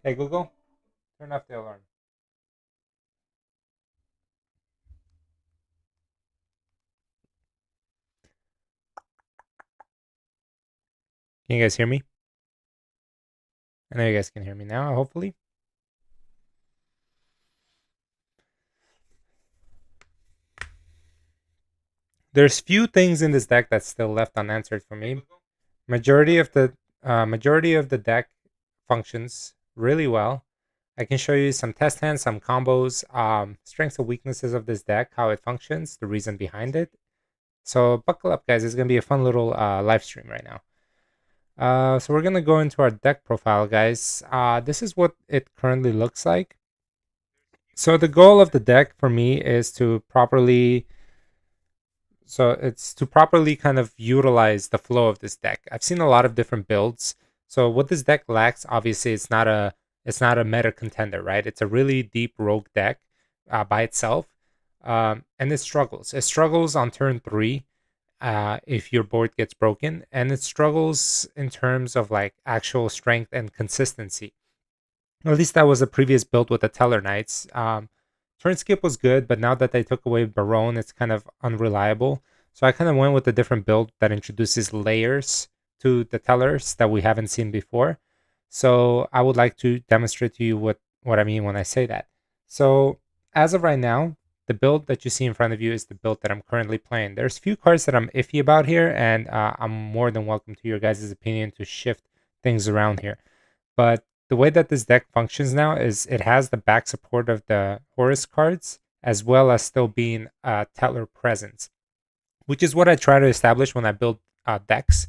Hey Google, turn off the alarm. Can you guys hear me? I know you guys can hear me now, hopefully. There's few things in this deck that's still left unanswered for me. Majority of the deck functions really well. I can show you some test hands, some combos, strengths and weaknesses of this deck, how it functions, the reason behind it. So buckle up, guys. It's gonna be a fun little live stream right now. So we're gonna go into our deck profile, guys. This is what it currently looks like. So the goal of the deck for me is to properly kind of utilize the flow of this deck. I've seen a lot of different builds. So what this deck lacks, obviously, it's not a meta contender, right? It's a really deep rogue deck by itself, and it struggles. It struggles on turn 3 if your board gets broken, and it struggles in terms of like actual strength and consistency. At least that was a previous build with the Tellarknights. Turn skip was good, but now that they took away Barone, it's kind of unreliable. So I kind of went with a different build that introduces layers to the tellers that we haven't seen before. So I would like to demonstrate to you what I mean when I say that. So as of right now, the build that you see in front of you is the build that I'm currently playing. There's few cards that I'm iffy about here, and I'm more than welcome to your guys' opinion to shift things around here. But the way that this deck functions now is it has the back support of the Horus cards as well as still being a Teller presence, which is what I try to establish when I build decks.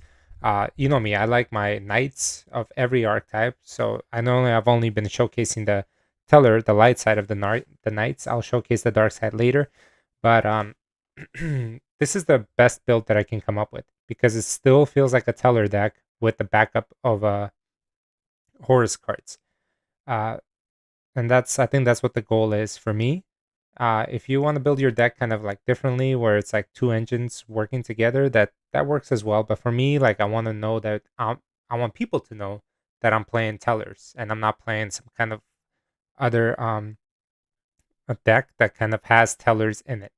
You know me, I like my knights of every archetype. So I know I've only been showcasing the Teller, the light side of the knights. I'll showcase the dark side later, but this is the best build that I can come up with because it still feels like a Teller deck with the backup of Horus cards. Uh, and I think that's what the goal is for me. If you want to build your deck kind of like differently, where it's like two engines working together, that works as well. But for me, like I want to know that I want people to know that I'm playing tellers and I'm not playing some kind of other a deck that kind of has tellers in it,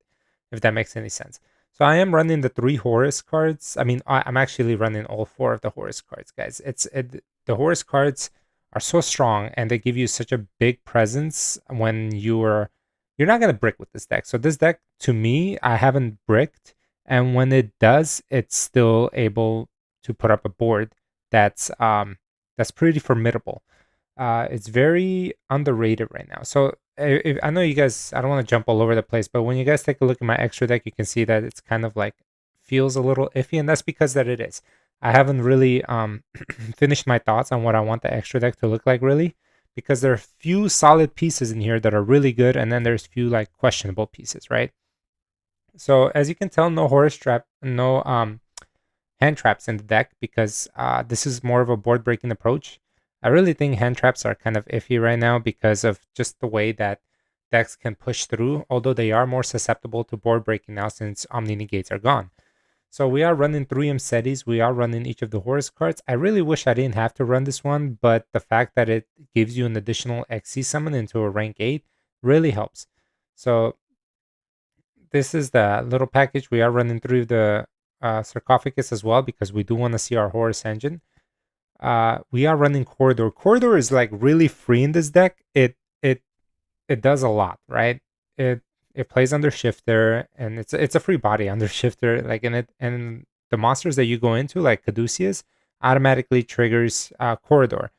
if that makes any sense. So I am running the 3 Horus cards. I mean, I'm actually running all 4 of the Horus cards, guys. The Horus cards are so strong and they give you such a big presence when you're not gonna brick with this deck. So this deck, to me, I haven't bricked, and when it does, it's still able to put up a board that's pretty formidable. It's very underrated right now. So I know you guys, I don't want to jump all over the place, but when you guys take a look at my extra deck, you can see that it's kind of like feels a little iffy, and that's because that it is. I haven't really finished my thoughts on what I want the extra deck to look like, really, because there are few solid pieces in here that are really good, and then there's few like questionable pieces, right? So as you can tell, no Horus trap, no hand traps in the deck because this is more of a board breaking approach. I really think hand traps are kind of iffy right now because of just the way that decks can push through, although they are more susceptible to board breaking now since Omni Negates are gone. So we are running 3 We are running each of the Horus cards. I really wish I didn't have to run this one, but the fact that it gives you an additional XC summon into a rank 8 really helps. So this is the little package. We are running through the sarcophagus as well because we do want to see our Horus engine. We are running corridor. Corridor is like really free in this deck. It does a lot, right? It plays under shifter and it's a free body under shifter. Like and the monsters that you go into, like Caduceus, automatically triggers corridor.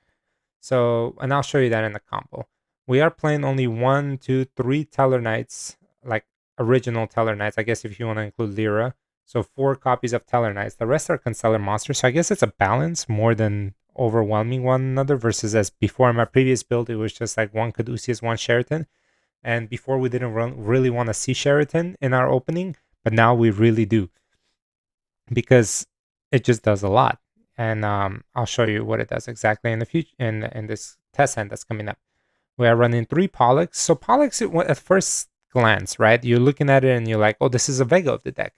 So and I'll show you that in the combo. We are playing only 1, 2, 3 Tellarknights, like original Tellarknights. I guess if you want to include Lyra. So 4 copies of Tellarknights. The rest are Constellar monsters. So I guess it's a balance more than overwhelming one another versus as before in my previous build, it was just like 1 Caduceus, 1 Sheraton. And before we didn't really want to see Sheraton in our opening, but now we really do because it just does a lot. And I'll show you what it does exactly in the future in this test hand that's coming up. We are running 3 Pollux. So Pollux, at first glance, right, you're looking at it and you're like, oh, this is a Vega of the deck.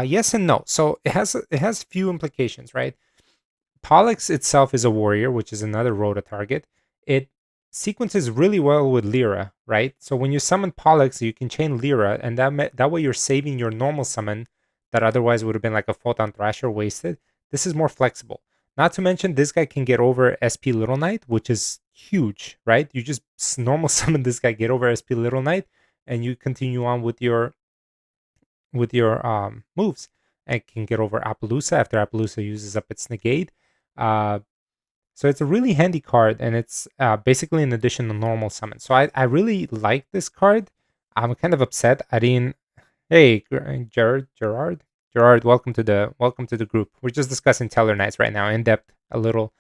Yes and no. So it has few implications, right? Pollux itself is a warrior, which is another rota target. It sequences really well with Lyra, right? So when you summon Pollux, you can chain Lyra, and that way you're saving your normal summon that otherwise would have been like a Photon Thrasher wasted. This is more flexible. Not to mention, this guy can get over SP Little Knight, which is huge, right? You just normal summon this guy, get over SP Little Knight, and you continue on with your moves. And can get over Appaloosa after Appaloosa uses up its negate. Uh, so it's a really handy card, and it's basically an addition to normal summon. So I really like this card. I'm kind of upset I didn't. Hey, Gerard, welcome to the group. We're just discussing Tellarknights right now, in depth, a little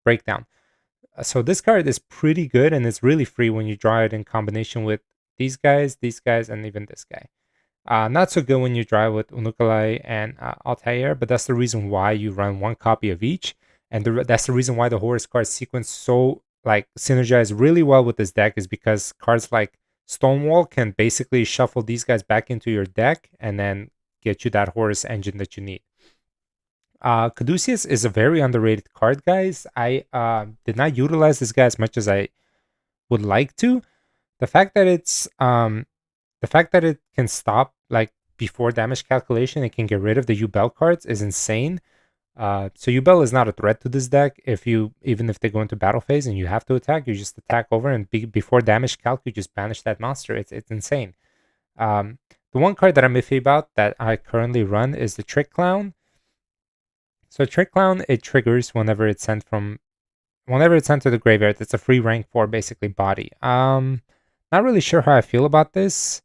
breakdown. So this card is pretty good, and it's really free when you draw it in combination with these guys, and even this guy. Not so good when you drive with Unukalai and Altair, but that's the reason why you run one copy of each, and that's the reason why the Horus card sequence so like synergize really well with this deck, is because cards like Stonewall can basically shuffle these guys back into your deck and then get you that Horus engine that you need. Caduceus is a very underrated card, guys. I did not utilize this guy as much as I would like to. The fact that it can stop like before damage calculation, it can get rid of the Ubel cards is insane. So Ubel is not a threat to this deck. Even if they go into battle phase and you have to attack, you just attack over, and before damage calc, you just banish that monster. It's insane. The one card that I'm iffy about that I currently run is the Trick Clown. So Trick Clown, it triggers whenever it's sent to the graveyard. It's a free rank 4 basically body. Not really sure how I feel about this.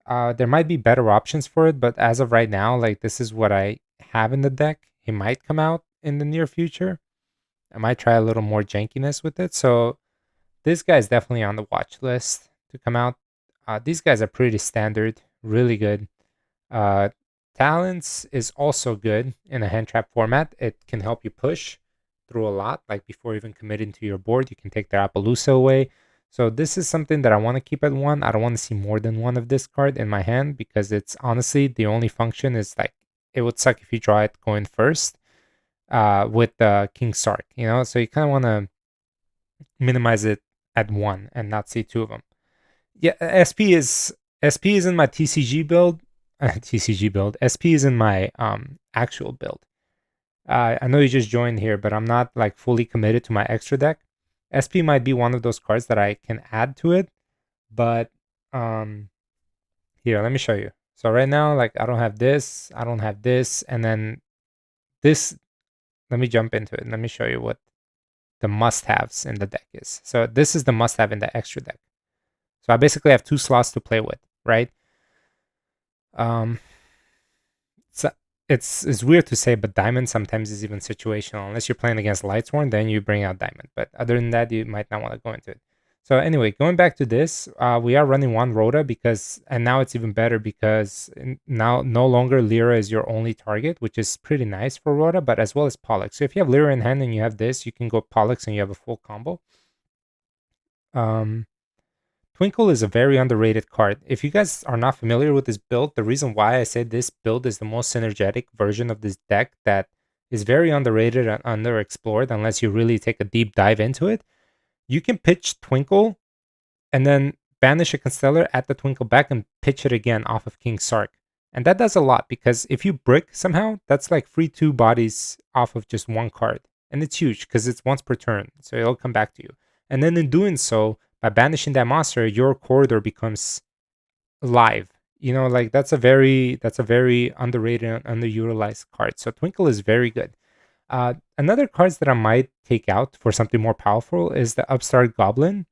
There might be better options for it, but as of right now, like this is what I have in the deck. He might come out in the near future. I might try a little more jankiness with it. So this guy is definitely on the watch list to come out. These guys are pretty standard, really good. Talents is also good in a hand trap format. It can help you push through a lot. Like before even committing to your board, you can take their Appaloosa away. So this is something that I want to keep at one. I don't want to see more than one of this card in my hand, because it's honestly the only function is like it would suck if you draw it going first with the King Sark, So you kind of want to minimize it at one and not see two of them. Yeah, SP is in my TCG build. TCG build. SP is in my actual build. I know you just joined here, but I'm not like fully committed to my extra deck. SP might be one of those cards that I can add to it, but here, let me show you. So right now, like I don't have this, and then this. Let me jump into it and let me show you what the must-haves in the deck is. So this is the must-have in the extra deck. So I basically have 2 slots to play with, right? So it's weird to say, but Diamond sometimes is even situational. Unless you're playing against Lightsworn, then you bring out Diamond. But other than that, you might not want to go into it. So anyway, going back to this, we are running one Rhoda and now it's even better because now no longer Lyra is your only target, which is pretty nice for Rhoda, but as well as Pollux. So if you have Lyra in hand and you have this, you can go Pollux and you have a full combo. Twinkle is a very underrated card. If you guys are not familiar with this build, the reason why I say this build is the most synergetic version of this deck that is very underrated and underexplored unless you really take a deep dive into it. You can pitch Twinkle and then banish a Constellar at the Twinkle back and pitch it again off of King Sark. And that does a lot because if you brick somehow, that's like free 2 bodies off of just one card. And it's huge because it's once per turn, so it'll come back to you. And then in doing so, by banishing that monster, your corridor becomes live. Like that's a very underrated and underutilized card. So Twinkle is very good. Another cards that I might take out for something more powerful is the Upstart Goblin.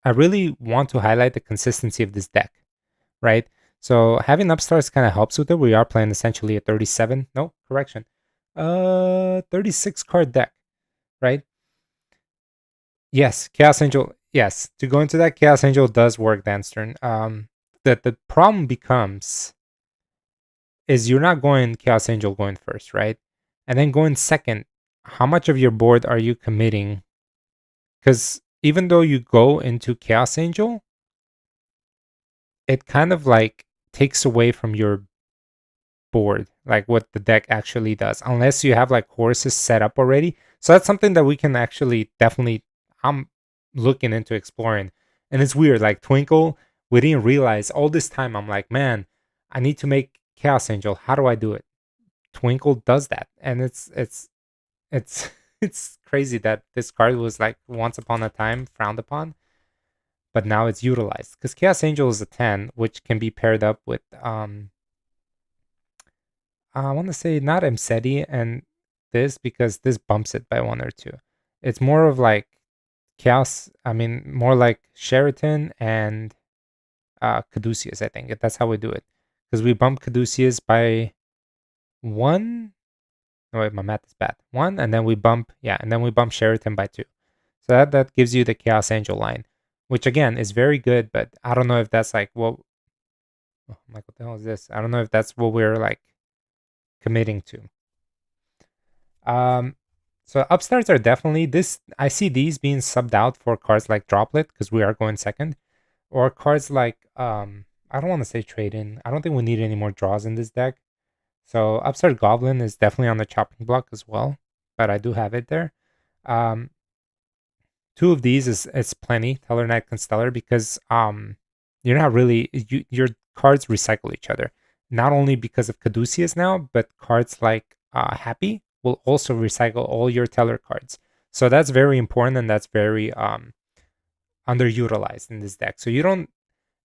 I really want to highlight the consistency of this deck, right? So having Upstarts kind of helps with it. We are playing essentially a 36 card deck, right? Yes, Chaos Angel. Yes, to go into that, Chaos Angel does work dance turn. The problem becomes is you're not going Chaos Angel going first, right? And then going second, how much of your board are you committing? Because even though you go into Chaos Angel, it kind of like takes away from your board, like what the deck actually does, unless you have like horses set up already. So that's something that we can actually definitely. looking into exploring. And it's weird, like Twinkle, we didn't realize all this time. I'm like, man, I need to make Chaos Angel. How do I do it? Twinkle does that. And it's it's crazy that this card was like once upon a time frowned upon, but now it's utilized. Because Chaos Angel is a 10, which can be paired up with I want to say not Mseti and this because this bumps it by one or two. It's more of like Chaos. I mean, more like Sheraton and Caduceus. I think that's how we do it because we bump Caduceus by one. No, wait, my math is bad. One, and then we bump and then we bump Sheraton by two. So that gives you the Chaos Angel line, which again is very good. But I don't know if that's like what. Oh, I'm like, what the hell is this? I don't know if that's what we're like committing to. Um, so upstarts are definitely this. I see these being subbed out for cards like Droplet because we are going second, or cards like I don't want to say trade in. I don't think we need any more draws in this deck. So upstart Goblin is definitely on the chopping block as well, but I do have it there. Um, two of these is plenty. Tellarknight and Stellar because you're not really your cards recycle each other. Not only because of Caduceus now, but cards like Happy will also recycle all your Teller cards. So that's very important and that's very underutilized in this deck. So you don't.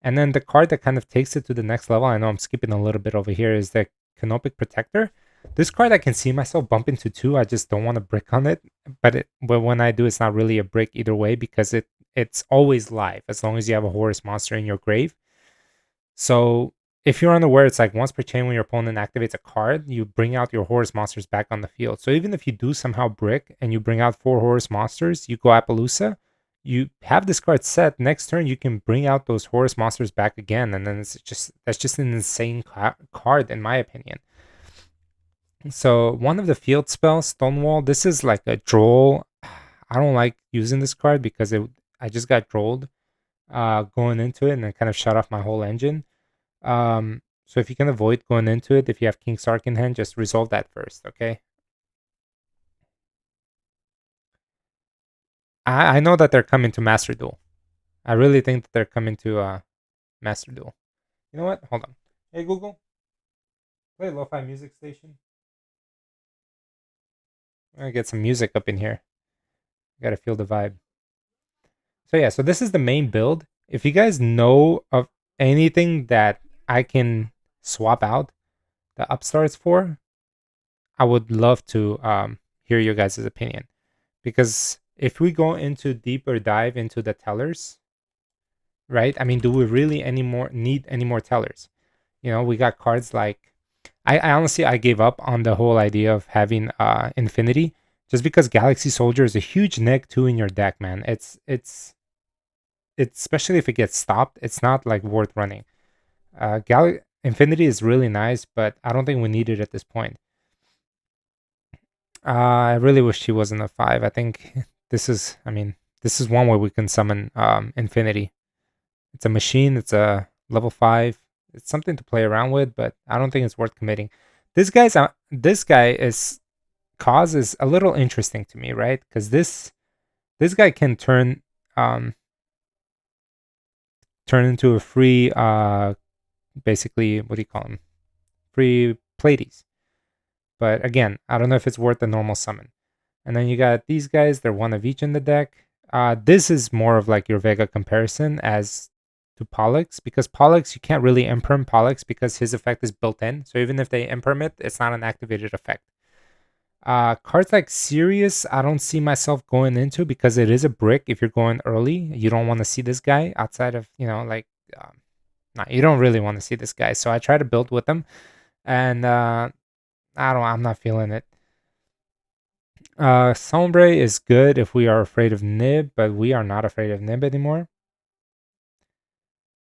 And then the card that kind of takes it to the next level, I know I'm skipping a little bit over here, is the Canopic Protector. This card I can see myself bump into two. I just don't want to brick on it. But when I do, it's not really a brick either way because it's always live as long as you have a Horus monster in your grave. So if you're unaware, it's like once per chain when your opponent activates a card, you bring out your Horus monsters back on the field. So even if you do somehow brick and you bring out 4 Horus monsters, you go Appaloosa, you have this card set. Next turn, you can bring out those Horus monsters back again, and then that's just an insane card in my opinion. So one of the field spells, Stonewall. This is like a droll. I don't like using this card because I just got drolled going into it, and it kind of shut off my whole engine. So if you can avoid going into it, if you have King Sark in hand, just resolve that first, okay? I know that they're coming to Master Duel. I really think that they're coming to Master Duel. You know what? Hold on. Hey Google, play lo-fi music station. I'm gonna get some music up in here. Gotta feel the vibe. So yeah, so this is the main build. If you guys know of anything that I can swap out the upstarts for, I would love to hear your guys' opinion. Because if we go into deeper dive into the tellers, right? I mean, do we really need any more tellers? You know, we got cards like I honestly I gave up on the whole idea of having Infinity just because Galaxy Soldier is a huge neg 2 in your deck, man. It's especially if it gets stopped, it's not like worth running. Infinity is really nice, but I don't think we need it at this point. I really wish she wasn't a 5. I think this is one way we can summon Infinity. It's a machine, it's a level 5. It's something to play around with, but I don't think it's worth committing. This guy is cause is a little interesting to me, right? Because this guy can turn into a free basically what do you call him? Free Pleiades. But again, I don't know if it's worth the normal summon. And then you got these guys, they're one of each in the deck. This is more of like your Vega comparison as to Pollux, because Pollux, you can't really imperm Pollux because his effect is built in. So even if they imperm it, it's not an activated effect. Cards like Sirius, I don't see myself going into because it is a brick. If you're going early, you don't want to see this guy outside of, nah, you don't really want to see this guy. So I try to build with him, and I'm not feeling it. Sombre is good if we are afraid of Nib, but we are not afraid of Nib anymore.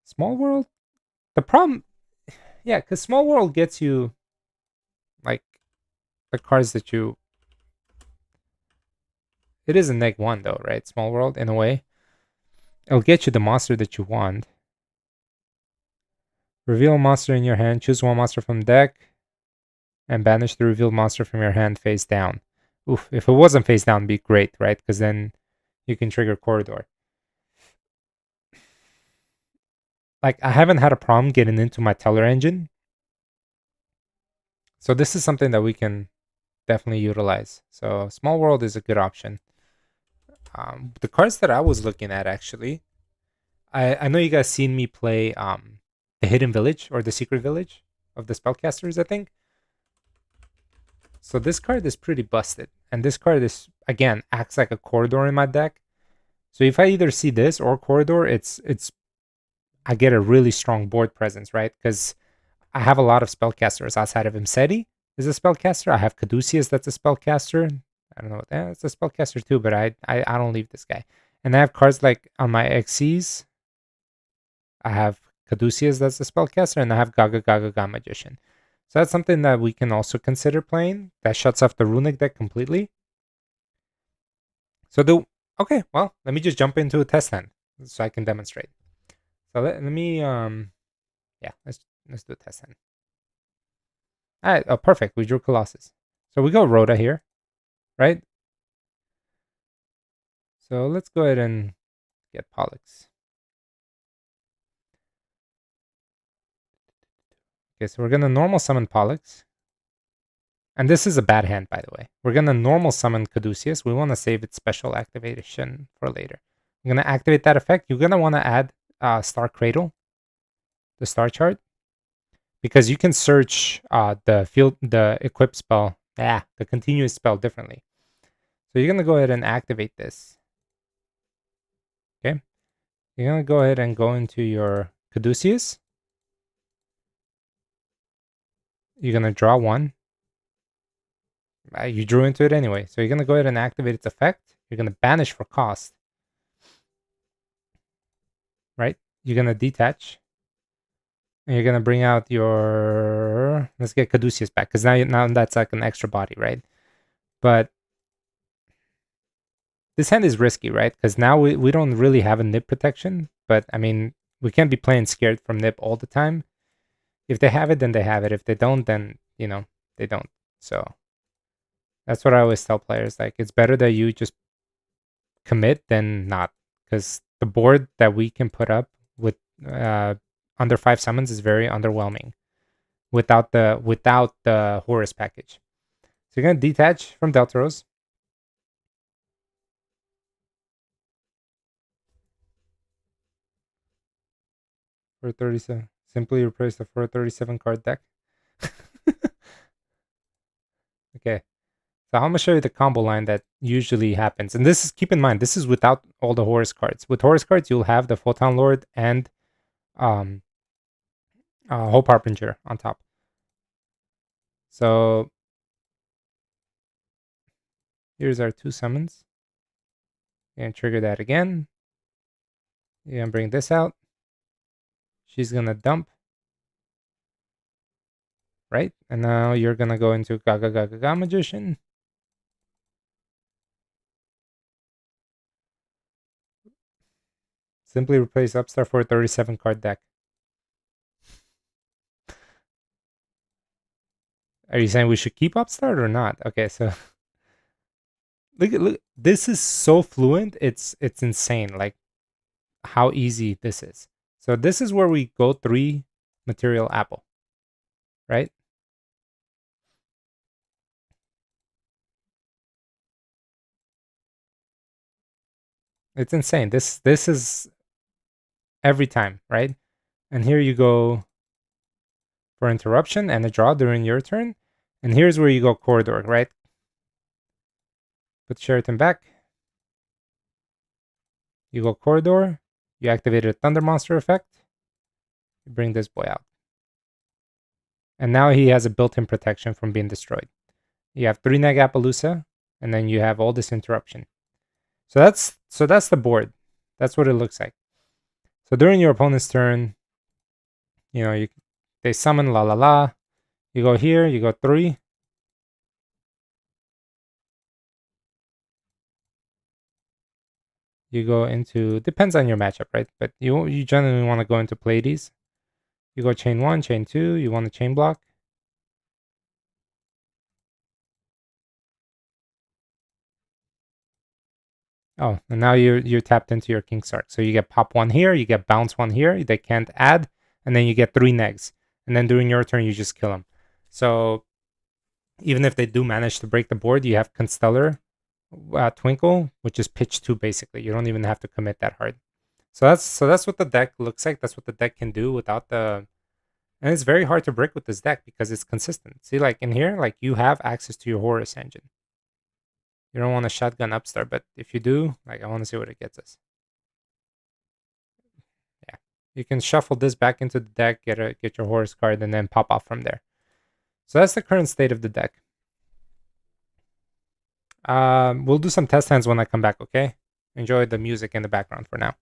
Small World, the problem, yeah, because Small World gets you like the cards that you. It is a neg 1 though, right? Small World in a way. It'll get you the monster that you want. Reveal a monster in your hand. Choose one monster from deck, and banish the revealed monster from your hand face down. Oof! If it wasn't face down, it'd be great, right? Because then you can trigger Corridor. like I haven't had a problem getting into my Teller engine. So this is something that we can definitely utilize. So Small World is a good option. The cards that I was looking at actually, I know you guys seen me play the Hidden Village or the Secret Village of the Spellcasters, I think. So this card is pretty busted, and this card is again acts like a corridor in my deck. So if I either see this or corridor, it's I get a really strong board presence, right? Because I have a lot of spellcasters outside of Imseti is a spellcaster. I have Caduceus that's a spellcaster. I don't know what that it's a spellcaster too, but I don't leave this guy. And I have cards like on my XCs. I have Caduceus that's a spellcaster, and I have Gaga Gaga Gaga Magician. So that's something that we can also consider playing. That shuts off the runic deck completely. So the okay, well, let me just jump into a test hand so I can demonstrate. So let me yeah, let's do a test hand. All right, oh perfect. We drew Colossus. So we go Rhoda here, right? So let's go ahead and get Pollux. Okay, so we're gonna normal summon Pollux. And this is a bad hand, by the way. We're gonna normal summon Caduceus. We want to save its special activation for later. I'm gonna activate that effect. You're gonna want to add Star Cradle, the star chart, because you can search the equip spell, the continuous spell differently. So you're gonna go ahead and activate this. Okay, you're gonna go ahead and go into your Caduceus. You're gonna draw one. You drew into it anyway, so you're gonna go ahead and activate its effect. You're gonna banish for cost, right? You're gonna detach, and you're gonna bring out your. Let's get Caduceus back, because now that's like an extra body, right? But this hand is risky, right? Because now we don't really have a nip protection, but I mean, we can't be playing scared from nip all the time. If they have it, then they have it. If they don't, then, they don't. So that's what I always tell players. Like, it's better that you just commit than not. Because the board that we can put up with under 5 summons is very underwhelming without the Horus package. So you're going to detach from Deltaros. For 37. Simply replace the 437 card deck. Okay. So I'm gonna show you the combo line that usually happens. And this is, keep in mind, this is without all the Horus cards. With Horus cards, you'll have the Photon Lord and um Hope Harbinger on top. So here's our 2 summons. And trigger that again. You're gonna bring this out. She's gonna dump. Right? And now you're gonna go into Gaga Gaga Gaga Magician. Simply replace Upstart for a 37 card deck. Are you saying we should keep Upstart or not? Okay, so look. This is so fluent. It's insane. Like how easy this is. So this is where we go 3 material apple, right? It's insane. This is every time, right? And here you go for interruption and a draw during your turn. And here's where you go corridor, right? Put Sheraton back. You go corridor. You activate a Thunder Monster effect. You bring this boy out. And now he has a built-in protection from being destroyed. You have 3 Neg Appaloosa, and then you have all this interruption. So that's the board. That's what it looks like. So during your opponent's turn, they summon la la la. You go here, you go 3. You go into, depends on your matchup, right? But you generally want to go into Pleiades. You go chain 1, chain 2, you want to chain block. Oh, and now you're tapped into your King Sark. So you get pop one here, you get bounce one here. They can't add, and then you get 3 negs. And then during your turn, you just kill them. So even if they do manage to break the board, you have Constellar, Twinkle, which is pitch two basically. You don't even have to commit that hard. So that's what the deck looks like. That's what the deck can do without the. And it's very hard to break with this deck because it's consistent. See, like in here, like you have access to your Horus engine. You don't want a shotgun upstart, but if you do, like I want to see what it gets us. Yeah, you can shuffle this back into the deck, get your Horus card, and then pop off from there. So that's the current state of the deck. We'll do some test hands when I come back. Okay, enjoy the music in the background for now.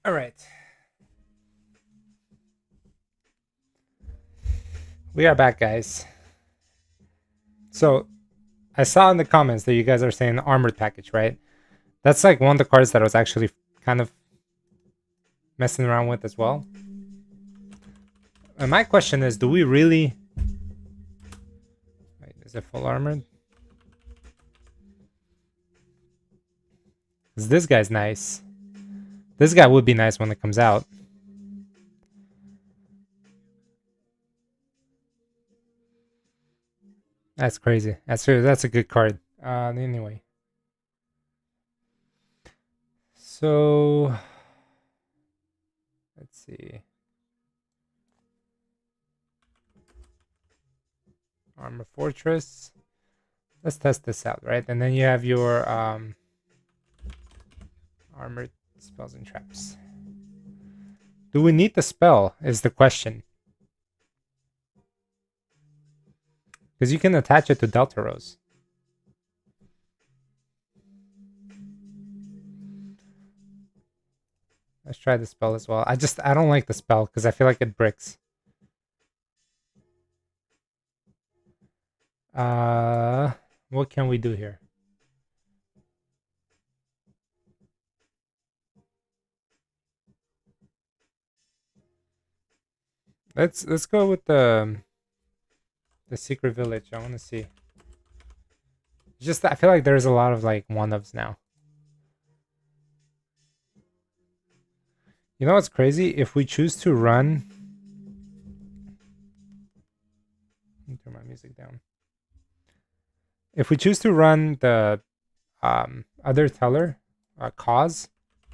All right, we are back, guys. So I saw in the comments that you guys are saying armored package, right? That's like one of the cards that I was actually kind of messing around with as well. And my question is, do we really... Wait, is it full armored? Because this guy's nice. This guy would be nice when it comes out. That's crazy. That's a good card. Anyway. So... Let's see. Armor Fortress. Let's test this out, right? And then you have your armored spells and traps. Do we need the spell is the question. Because you can attach it to Delta Rose. Let's try the spell as well. I don't like the spell because I feel like it bricks. What can we do here? Let's go with the secret village. I want to see. Just I feel like there's a lot of like one-ups now. You know what's crazy? If we choose to run, let me turn my music down. If we choose to run the other teller, cause,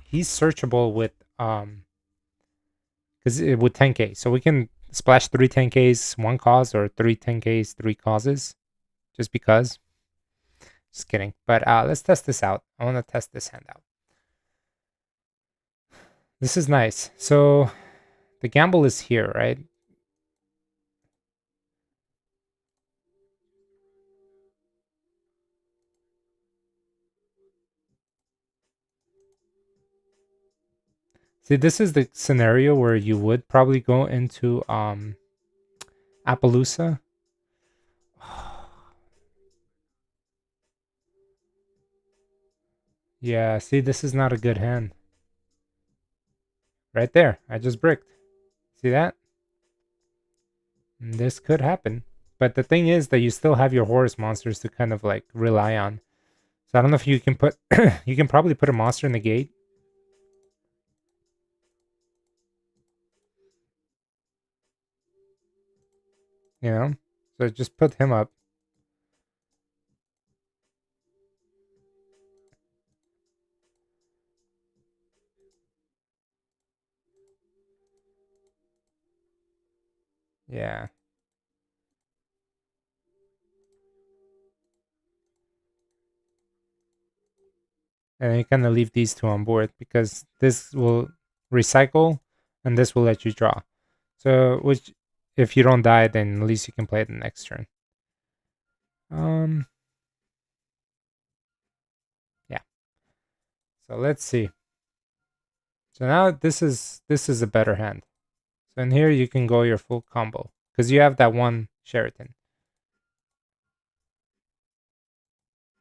he's searchable with because with 10k, so we can splash 3 10ks, 1 cause, or 3 10ks, 3 causes, just because. Just kidding. But let's test this out. I want to test this hand out. This is nice. So the gamble is here, right? See, this is the scenario where you would probably go into Appaloosa. Yeah, see, this is not a good hand. Right there. I just bricked. See that? And this could happen. But the thing is that you still have your Horus monsters to kind of like rely on. So I don't know if you can put... you can probably put a monster in the gate. You know? So just put him up. Yeah. And then you kind of leave these two on board because this will recycle and this will let you draw. So, which, if you don't die, then at least you can play it the next turn. Yeah. So let's see. So now this is a better hand. So in here you can go your full combo because you have that one Sheraton.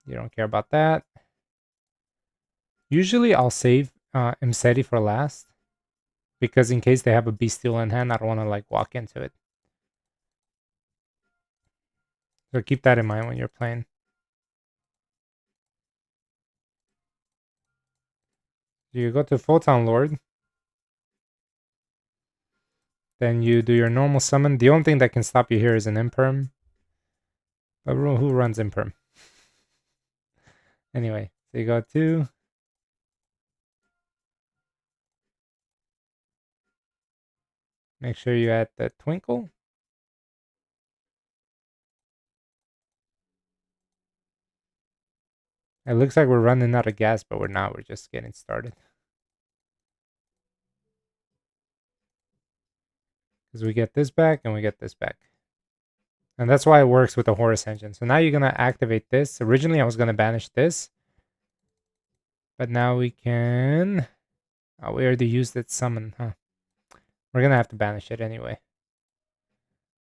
You don't care about that. Usually I'll save Imseti for last because in case they have a Bestial in hand, I don't want to like walk into it. So keep that in mind when you're playing. You go to Photon Lord. Then you do your normal summon. The only thing that can stop you here is an Imperm. But who runs Imperm? Anyway, so you go to... Make sure you add the Twinkle. It looks like we're running out of gas, but we're not. We're just getting started. Because we get this back and we get this back. And that's why it works with the Horus engine. So now you're going to activate this. Originally, I was going to banish this. But now we can... Oh, we already used it summon, huh? We're going to have to banish it anyway.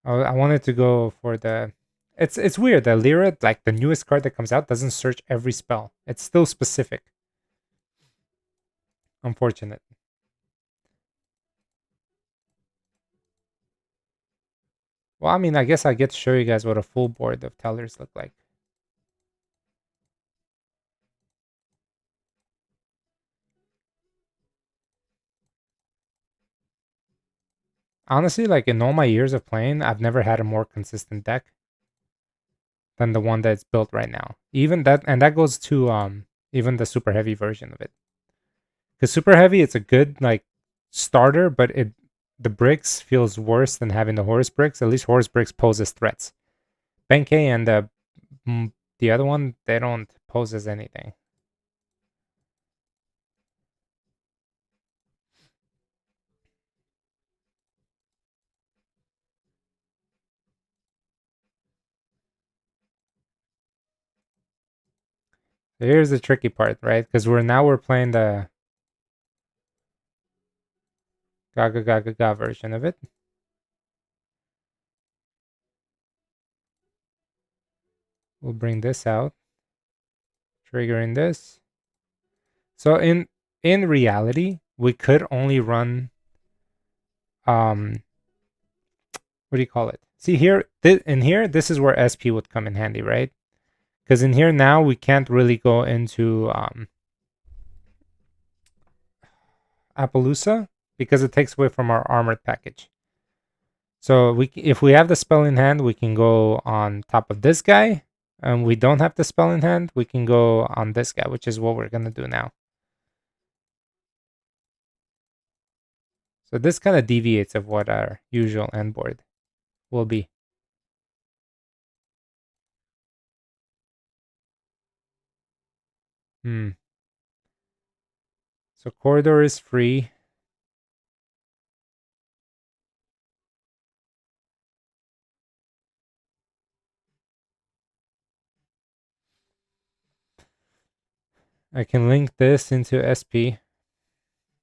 Oh, I wanted to go for the... It's weird. The Lyra, like the newest card that comes out, doesn't search every spell. It's still specific. Unfortunate. Well, I mean, I guess I get to show you guys what a full board of tellers look like. Honestly, like in all my years of playing, I've never had a more consistent deck than the one that's built right now. Even that, and that goes to even the super heavy version of it. Because super heavy, it's a good like starter, but it the bricks feels worse than having the horse bricks. At least horse bricks poses threats. Benkei and the other one, they don't pose as anything. So here's the tricky part, right? Because we're playing the Gaga Gaga Gaga version of it. We'll bring this out, triggering this. So in reality, we could only run what do you call it? See here, in here, this is where SP would come in handy, right? Because in here now we can't really go into Appaloosa because it takes away from our armored package. So if we have the spell in hand, we can go on top of this guy. And we don't have the spell in hand, we can go on this guy, which is what we're gonna do now. So this kind of deviates of what our usual end board will be. Hmm. So corridor is free. I can link this into SP.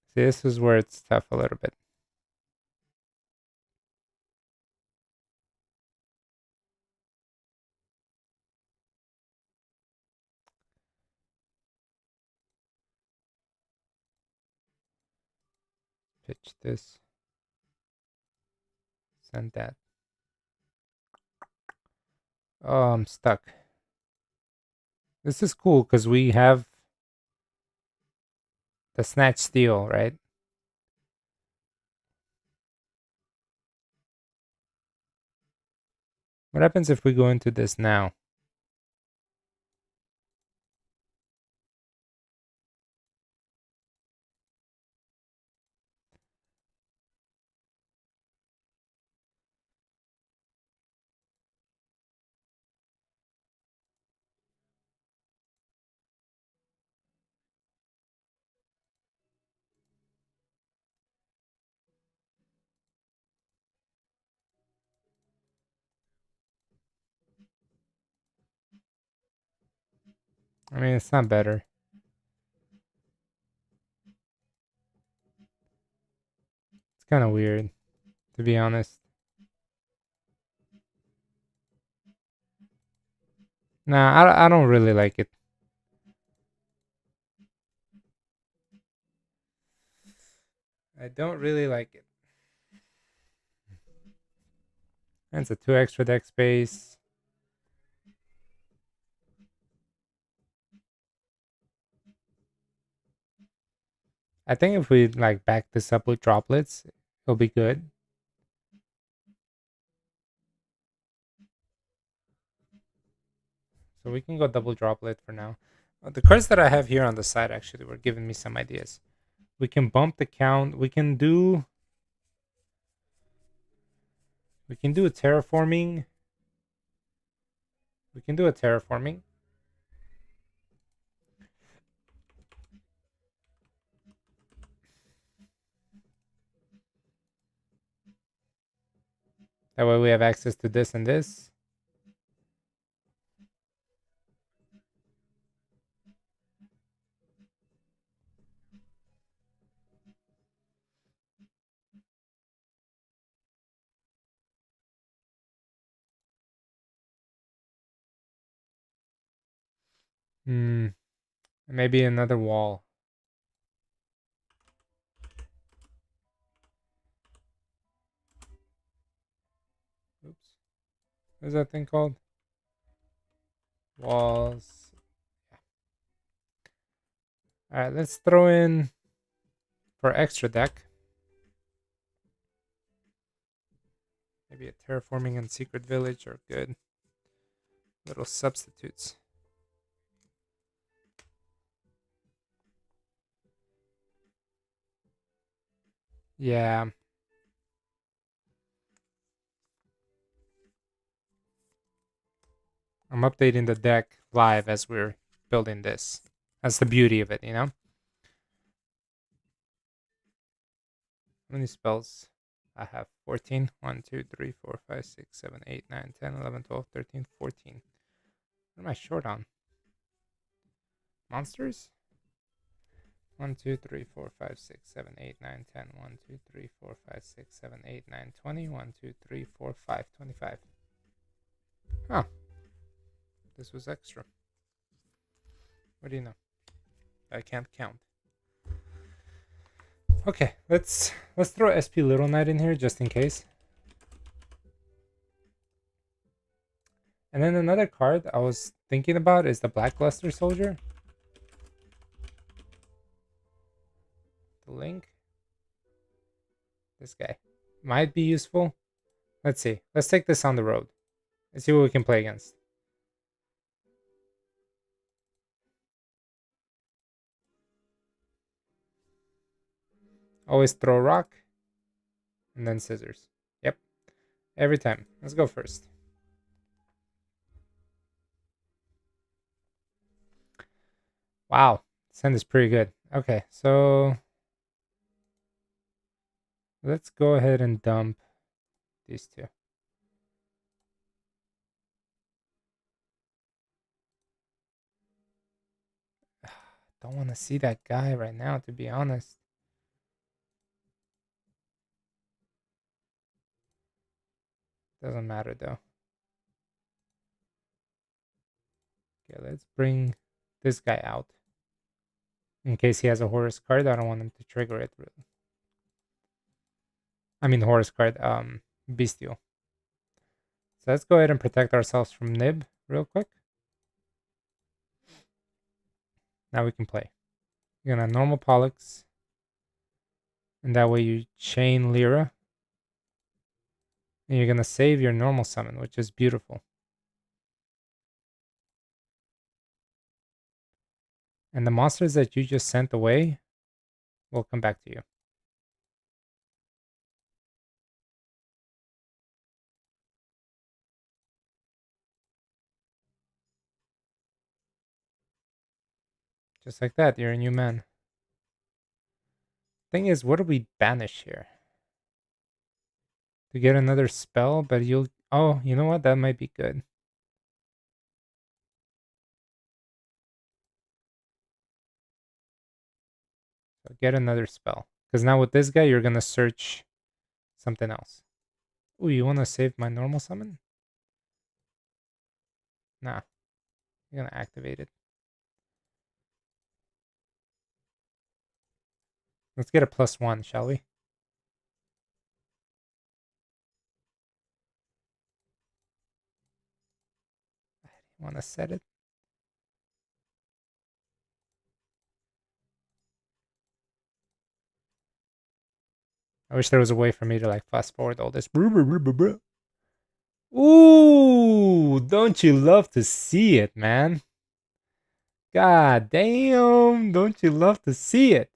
See, this is where it's tough a little bit. Pitch this. Send that. Oh, I'm stuck. This is cool because we have the snatch steal, right? What happens if we go into this now? I mean, it's not better. It's kind of weird, to be honest. Nah, I don't really like it. I don't really like it. And it's a 2 extra deck space. I think if we like back this up with droplets, it'll be good. So we can go double droplet for now. The cards that I have here on the side actually were giving me some ideas. We can bump the count. We can do a terraforming. We can do a terraforming. That way we have access to this and this. Hmm. Maybe another wall. Oops. What is that thing called? Walls. All right, let's throw in for extra deck. Maybe a terraforming and secret village are good little substitutes. Yeah. I'm updating the deck live as we're building this. That's the beauty of it, you know? How many spells? I have 14. 1, 2, 3, 4, 5, 6, 7, 8, 9, 10, 11, 12, 13, 14. What am I short on? Monsters? 1, 2, 3, 4, 5, 6, 7, 8, 9, 10. 1, 2, 3, 4, 5, 6, 7, 8, 9, 20. 1, 2, 3, 4, 5, 25. Oh, this was extra. What do you know? I can't count. Okay, let's throw SP Little Knight in here just in case. And then another card I was thinking about is the Blackluster Soldier. The Link. This guy might be useful. Let's see. Let's take this on the road. Let's see what we can play against. Always throw rock and then scissors. Yep. Every time. Let's go first. Wow. Send is pretty good. Okay, so let's go ahead and dump these two. Don't want to see that guy right now, to be honest. Doesn't matter though. Okay, let's bring this guy out. In case he has a Horus card, I don't want him to trigger it. Really. I mean Horus card, Bestial. So let's go ahead and protect ourselves from Nib real quick. Now we can play. You're gonna normal Pollux. And that way you chain Lyra. And you're gonna save your normal summon, which is beautiful. And the monsters that you just sent away will come back to you. Just like that, you're a new man. Thing is, what do we banish here? To get another spell, but you'll... Oh, you know what? That might be good. So get another spell. Because now with this guy, you're going to search something else. Ooh, you want to save my normal summon? Nah. You're going to activate it. Let's get a +1, shall we? Want to set it? I wish there was a way for me to like fast forward all this. Ooh, don't you love to see it, man? God damn, don't you love to see it?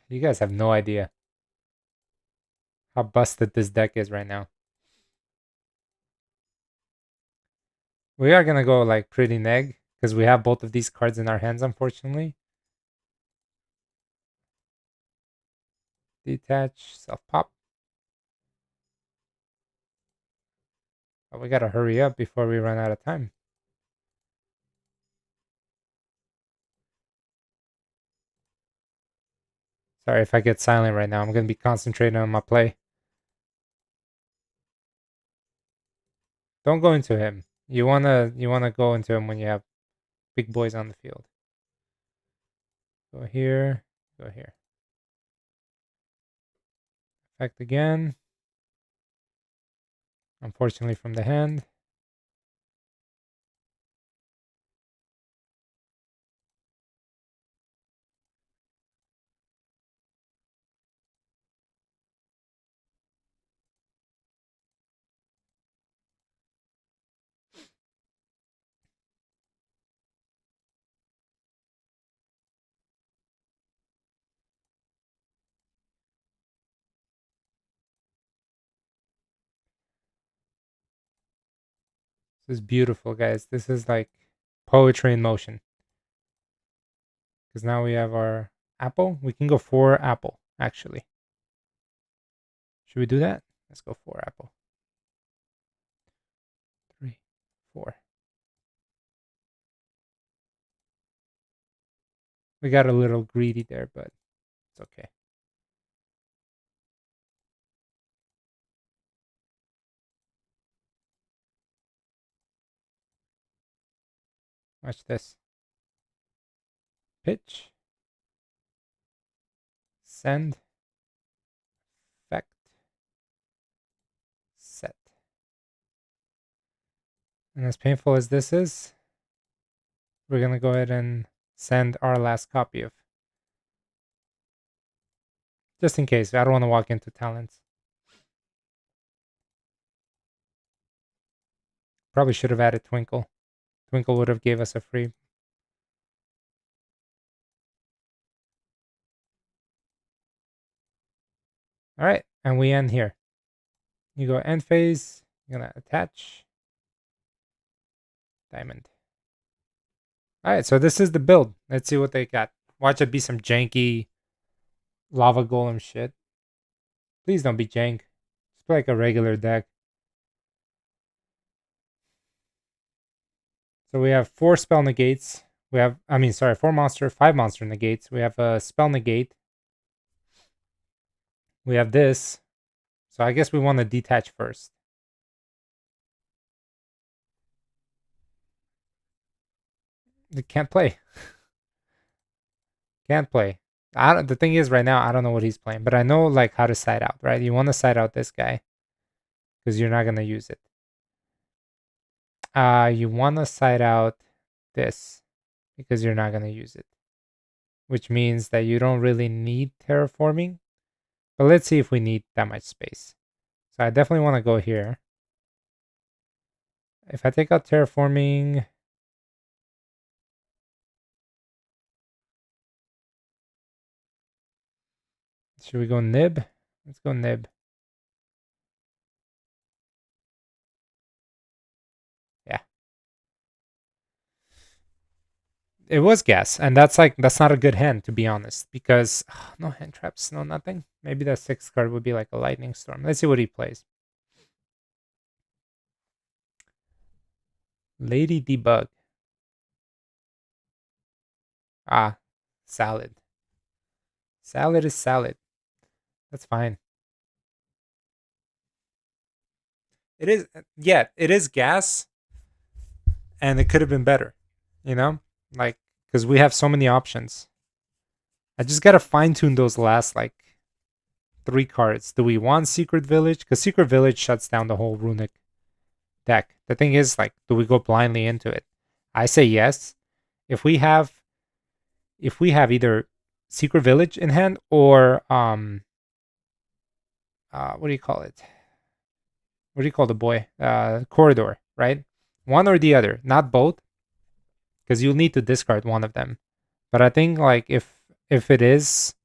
You guys have no idea how busted this deck is right now. We are gonna go like pretty neg because we have both of these cards in our hands, unfortunately. Detach, self pop. But we gotta hurry up before we run out of time. Sorry if I get silent right now. I'm gonna be concentrating on my play. Don't go into him. You wanna go into him when you have big boys on the field. Go here. Go here. Effect again. unfortunately, from the hand. This is beautiful, guys. This is like poetry in motion. Because now we have our apple. We can go 4 apple, actually. Should we do that? Let's go 4 apple. 3, 4. We got a little greedy there, but it's okay. Watch this. Pitch. Send. Effect. Set. And as painful as this is, we're going to go ahead and send our last copy of. Just in case. I don't want to walk into talents. Probably should have added Twinkle. Twinkle would have gave us a free. All right. And we end here. You go end phase. You're going to attach. Diamond. All right. So this is the build. Let's see what they got. Watch it be some janky lava golem shit. Please don't be jank. Just play like a regular deck. So we have 4 spell negates. We have, 4 monster, 5 monster negates. We have a spell negate. We have this. So I guess we want to detach first. They can't play. Can't play. The thing is, right now, I don't know what he's playing, but I know like how to side out, right? You want to side out this guy because you're not gonna use it. You want to side out this because you're not gonna use it, which means that you don't really need terraforming. But let's see if we need that much space. So I definitely want to go here. If I take out terraforming, should we go nib? Let's go nib. Yeah. It was gas, and that's not a good hand to be honest, because no hand traps, no nothing. Maybe that 6th card would be like a lightning storm. Let's see what he plays. Lady Debug. Ah, salad. Salad is salad. That's fine. It is, yeah, it is gas, and it could have been better. You know, like because we have so many options. I just gotta fine tune those last like 3 cards. Do we want Secret Village? Because Secret Village shuts down the whole runic deck. The thing is, like, do we go blindly into it? I say yes. If we have either Secret Village in hand or what do you call it? What do you call the boy? Corridor, right? One or the other, not both, because you'll need to discard one of them. But I think like if it is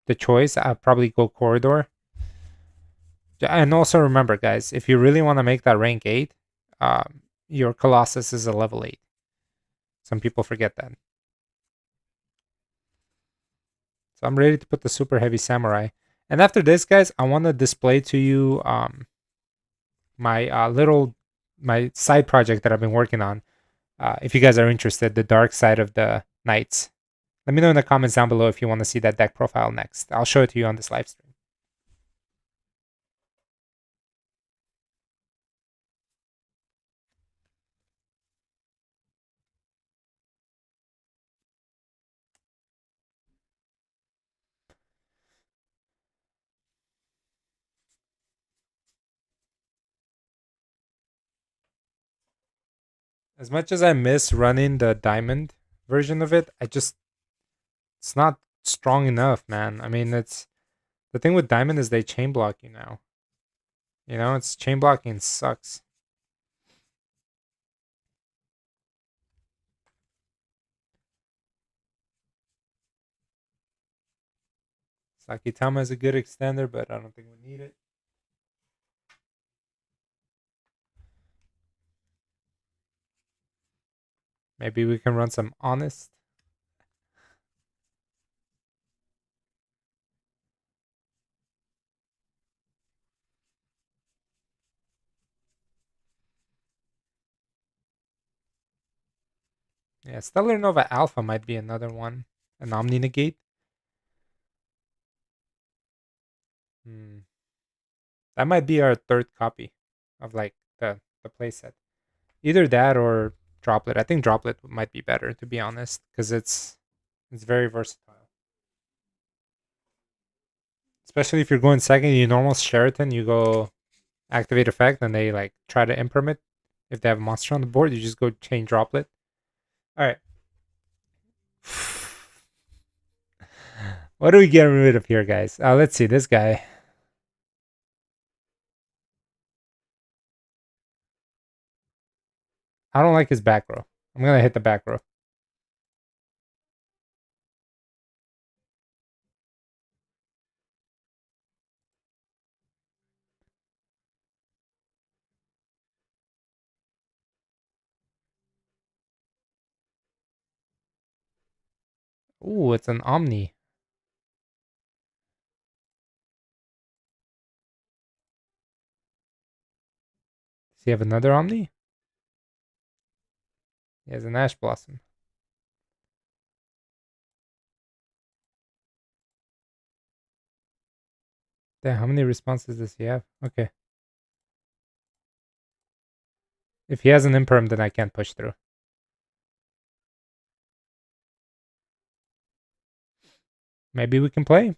the choice, I'll probably go Corridor. And also remember, guys, if you really want to make that rank 8, your Colossus is a level 8. Some people forget that. So I'm ready to put the super heavy samurai. And after this, guys, I want to display to you my my side project that I've been working on. If you guys are interested, the dark side of the knights. Let me know in the comments down below if you want to see that deck profile next. I'll show it to you on this live stream. As much as I miss running the diamond version of it, it's not strong enough, man. I mean, it's the thing with diamond is they chain block you now. You know, it's chain blocking sucks. Sakitama is a good extender, but I don't think we need it. Maybe we can run some honest. Yeah, Stellar Nova Alpha might be another one. An Omni Negate. Hmm. That might be our third copy of like the playset. Either that or Droplet. I think Droplet might be better to be honest, because it's very versatile. Especially if you're going second, you normal Sheraton, you go activate effect, and they like try to imperm it. If they have a monster on the board, you just go chain Droplet. All right. What are we getting rid of here, guys? Let's see this guy. I don't like his back row. I'm gonna hit the back row. Ooh, it's an Omni. Does he have another Omni? He has an Ash Blossom. Damn, how many responses does he have? Okay. If he has an Imperm, then I can't push through. Maybe we can play.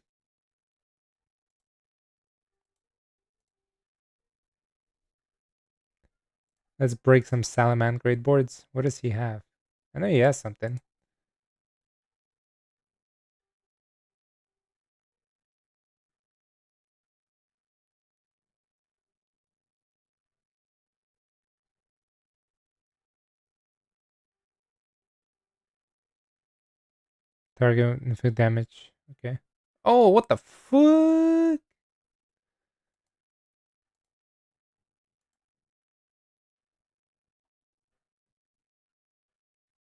Let's break some Salamandgrade boards. What does he have? I know he has something. Target inflict damage. Okay. Oh, what the fuck?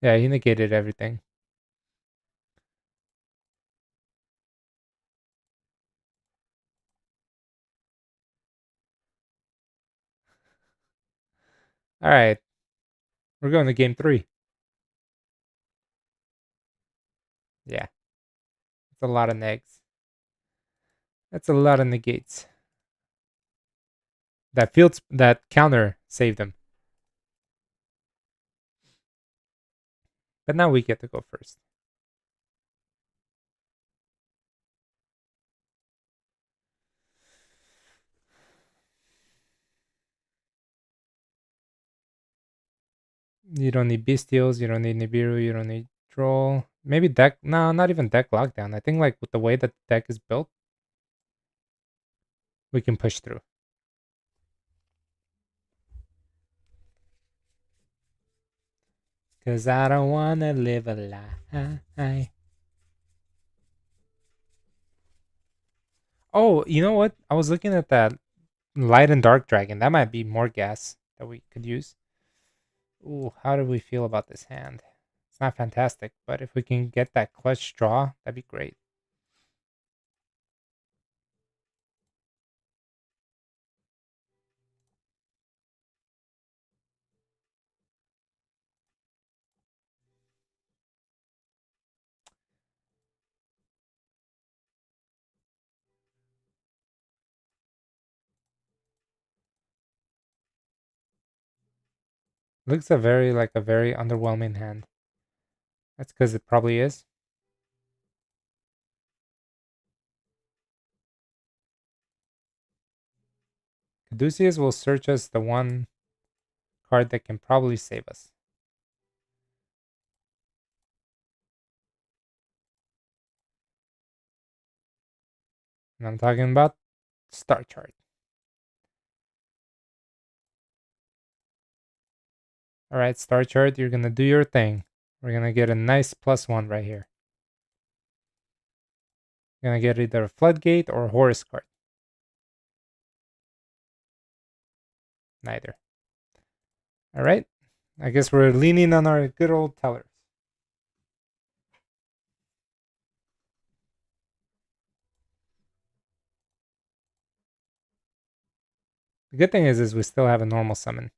Yeah, he negated everything. All right. We're going to game 3. Yeah. That's a lot of negs. That's a lot of negates. That counter saved him. But now we get to go first. You don't need Bestials, you don't need Nibiru, you don't need Troll. Maybe deck, no, not even deck lockdown. I think like with the way that the deck is built, we can push through. Cause I don't wanna live a lie. Oh, you know what? I was looking at that light and dark dragon. That might be more gas that we could use. Ooh, how do we feel about this hand? It's not fantastic, but if we can get that clutch draw, that'd be great. Looks a very underwhelming hand. That's because it probably is. Caduceus will search us the one card that can probably save us. And I'm talking about star chart. All right, star chart, you're going to do your thing. We're going to get a nice +1 right here. You're going to get either a floodgate or a Horus card. Neither. All right. I guess we're leaning on our good old tellers. The good thing is we still have a normal summon,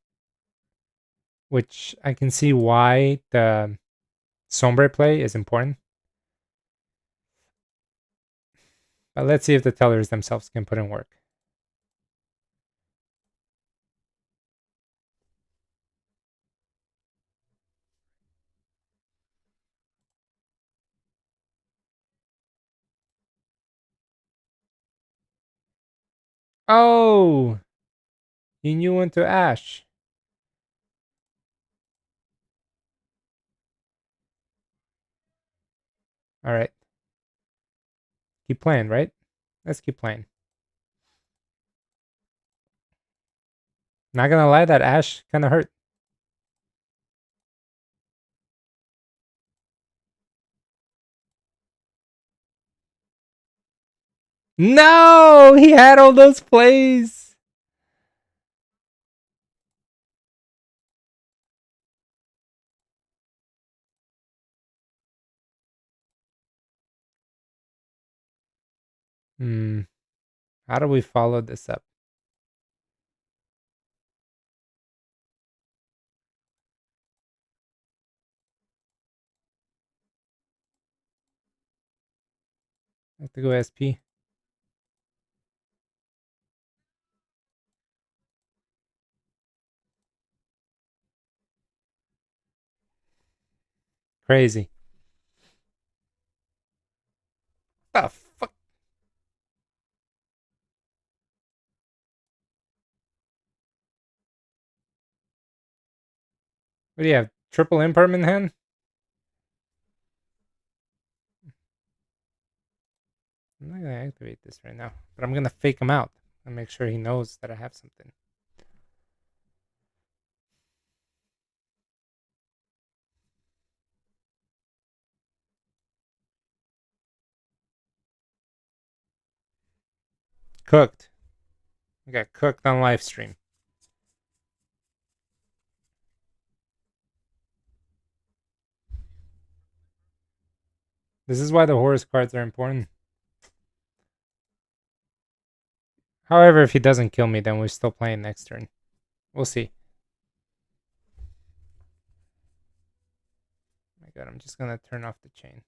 which I can see why the Sombre play is important. But let's see if the tellers themselves can put in work. Oh, he knew when to Ash. All right. Keep playing, right? Let's keep playing. Not gonna lie, that Ash kind of hurt. No, he had all those plays. Hmm. How do we follow this up? I have to go SP. Crazy. The fuck? What do you have? Triple impermanent hand? I'm not gonna activate this right now, but I'm gonna fake him out and make sure he knows that I have something. Cooked. I got cooked on live stream. This is why the Horus cards are important. However, if he doesn't kill me, then we're still playing next turn. We'll see. Oh my god, I'm just gonna turn off the chain.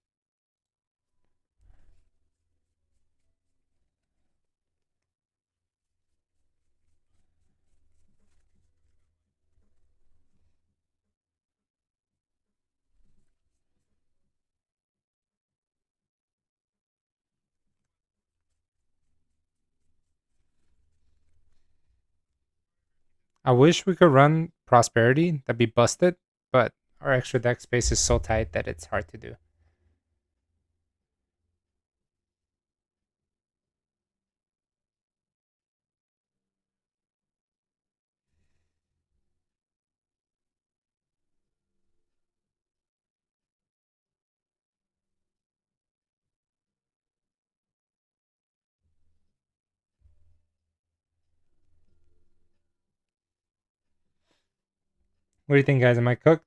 I wish we could run Prosperity. That'd be busted, but our extra deck space is so tight that it's hard to do. What do you think, guys? Am I cooked?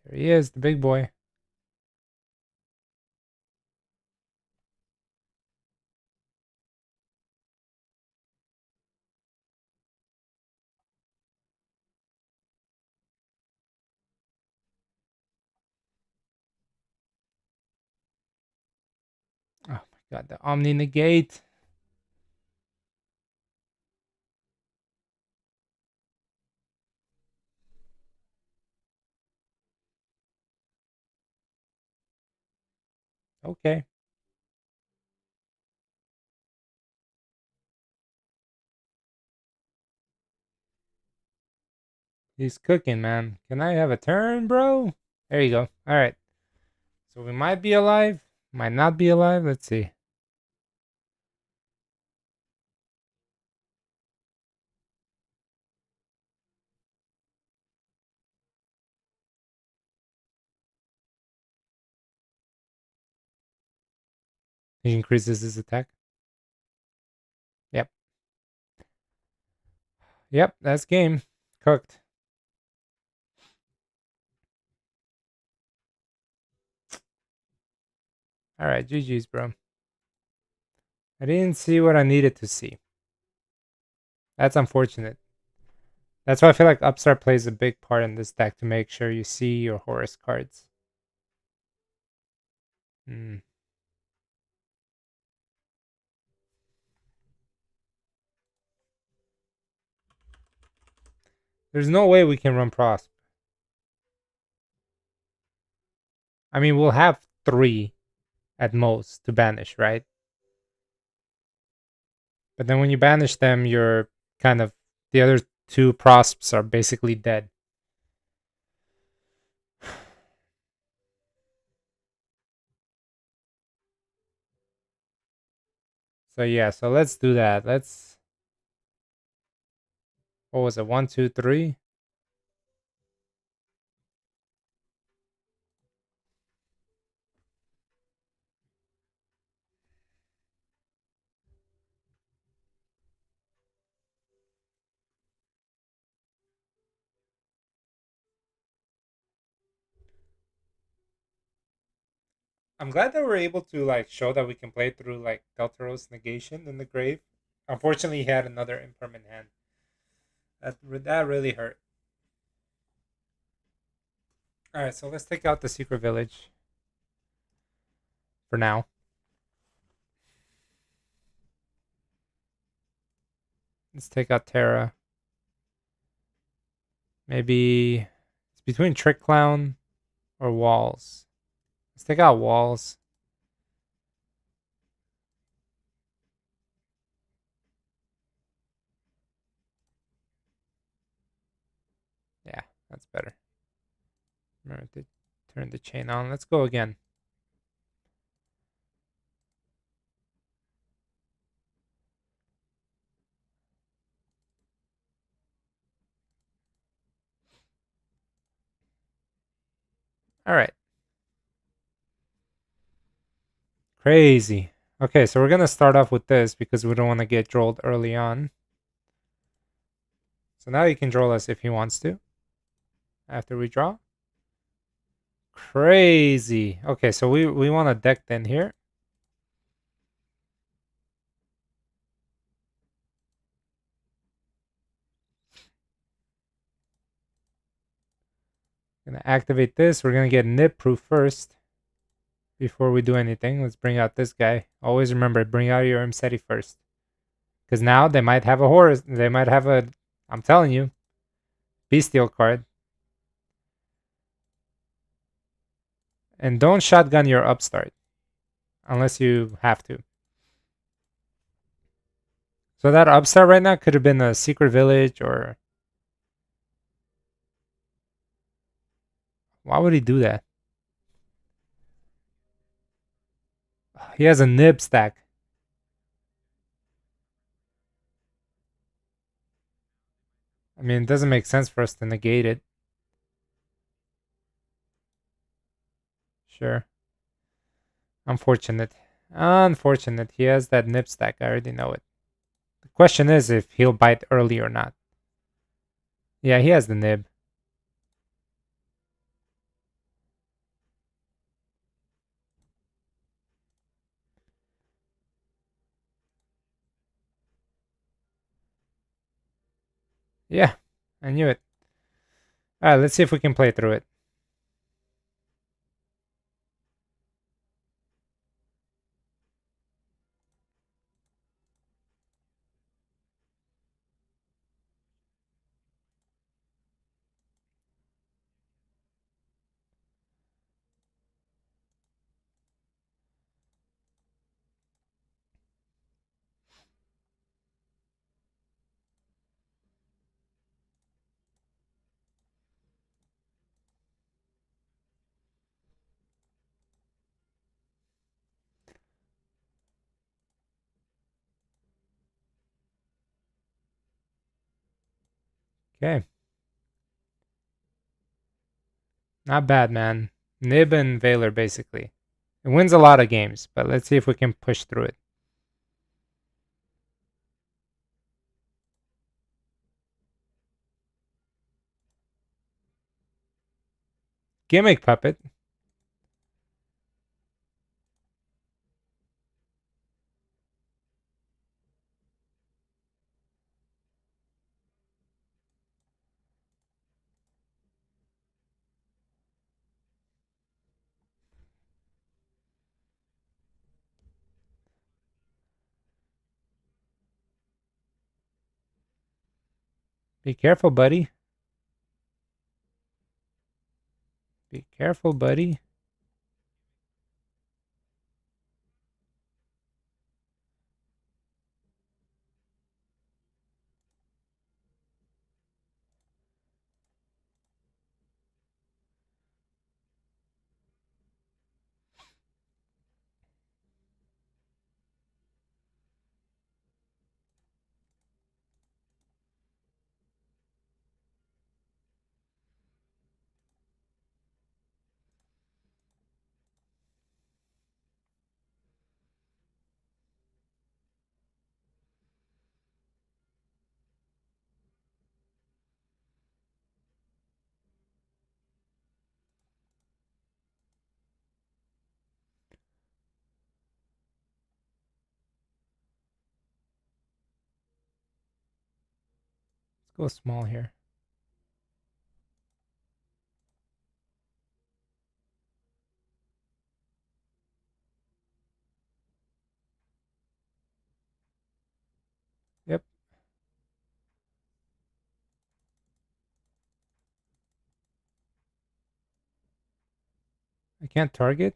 There he is, the big boy. Oh my god, the Omni Negate. Okay. He's cooking, man. Can I have a turn, bro? There you go. All right. So we might be alive, might not be alive. Let's see. He increases his attack. Yep. Yep, that's game. Cooked. All right, GG's, bro. I didn't see what I needed to see. That's unfortunate. That's why I feel like Upstart plays a big part in this deck to make sure you see your Horus cards. Hmm. There's no way we can run Prosp. I mean, we'll have 3 at most to banish, right? But then when you banish them, you're kind of the other 2 Prosps are basically dead. So yeah, so let's do that. Let's, what was it? 1, 2, 3. I'm glad that we're able to like show that we can play through like Deltaros negation in the grave. Unfortunately, he had another impermanent hand. That really hurt. All right, so let's take out the secret village for now. Let's take out Terra. Maybe it's between Trick Clown or Walls. Let's take out Walls. Yeah, that's better. Remember to turn the chain on. Let's go again. All right. Crazy. Okay, so we're going to start off with this because we don't want to get drolled early on. So now he can droll us if he wants to after we draw. Crazy. Okay, so we want a deck then here. Gonna activate this. We're gonna get nip proof first before we do anything. Let's bring out this guy. Always remember, bring out your Imseti first. Because now they might have a horse. They might have a, I'm telling you, bestial card. And don't shotgun your upstart unless you have to. So that upstart right now could have been a secret village or... Why would he do that? He has a nib stack. I mean, it doesn't make sense for us to negate it. Sure. Unfortunate. Unfortunate. He has that nib stack. I already know it. The question is if he'll bite early or not. Yeah, he has the nib. Yeah, I knew it. Alright, let's see if we can play through it. Okay. Not bad, man. Nib and Valor, basically. It wins a lot of games, but let's see if we can push through it. Gimmick Puppet. Be careful, buddy. Be careful, buddy. Let's go small here. Yep. I can't target.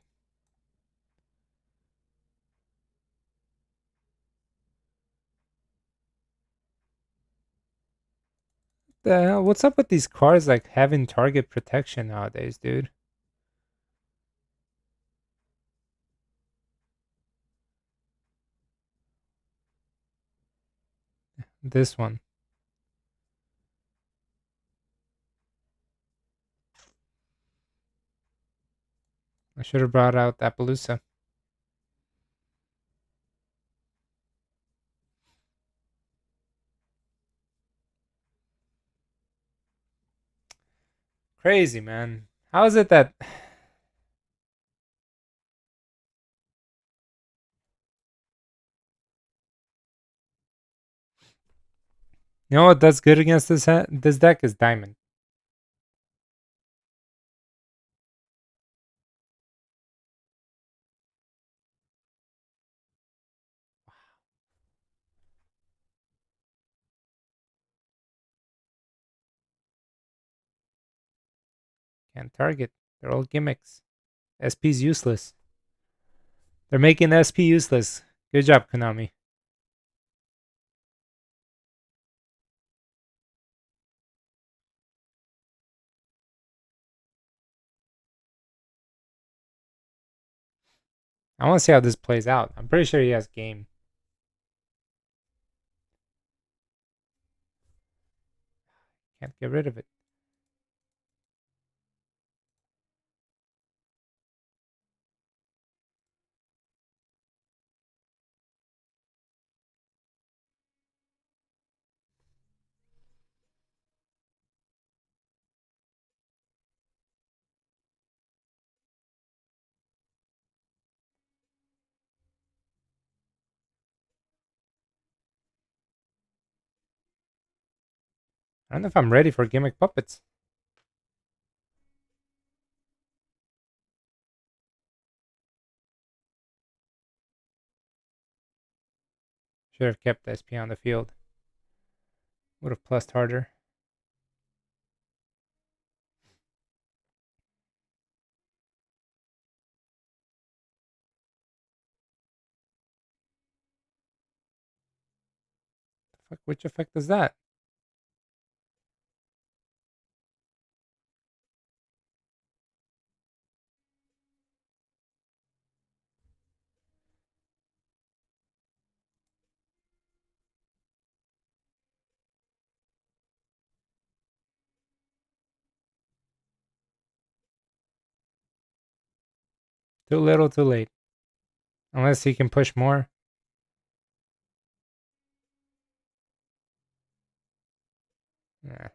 The hell? What's up with these cards like having target protection nowadays, dude? This one. I should have brought out Appaloosa. Crazy, man. How is it that you know what does good against this deck is diamond. Can't target. They're all gimmicks. SP's useless. They're making SP useless. Good job, Konami. I want to see how this plays out. I'm pretty sure he has game. Can't get rid of it. I don't know if I'm ready for gimmick puppets. Should have kept SP on the field. Would have plussed harder. Fuck, which effect is that? Too little, too late. Unless he can push more. Yeah.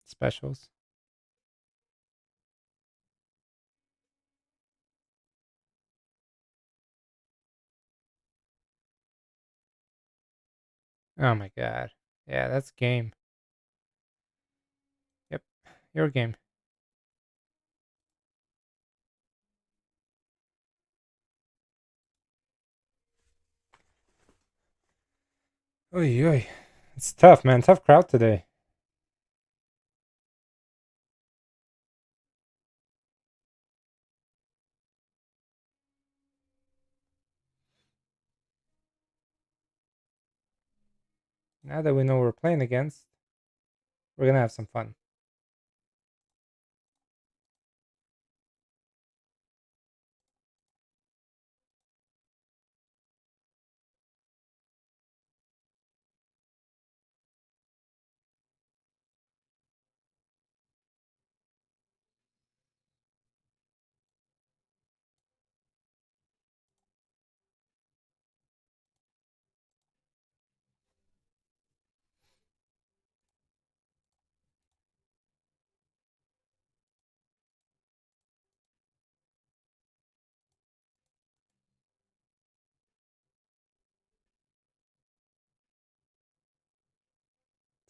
Specials. Oh my god. Yeah, that's game. Yep. Your game. Oy, oy. It's tough, man. Tough crowd today. Now that we know what we're playing against, we're gonna have some fun.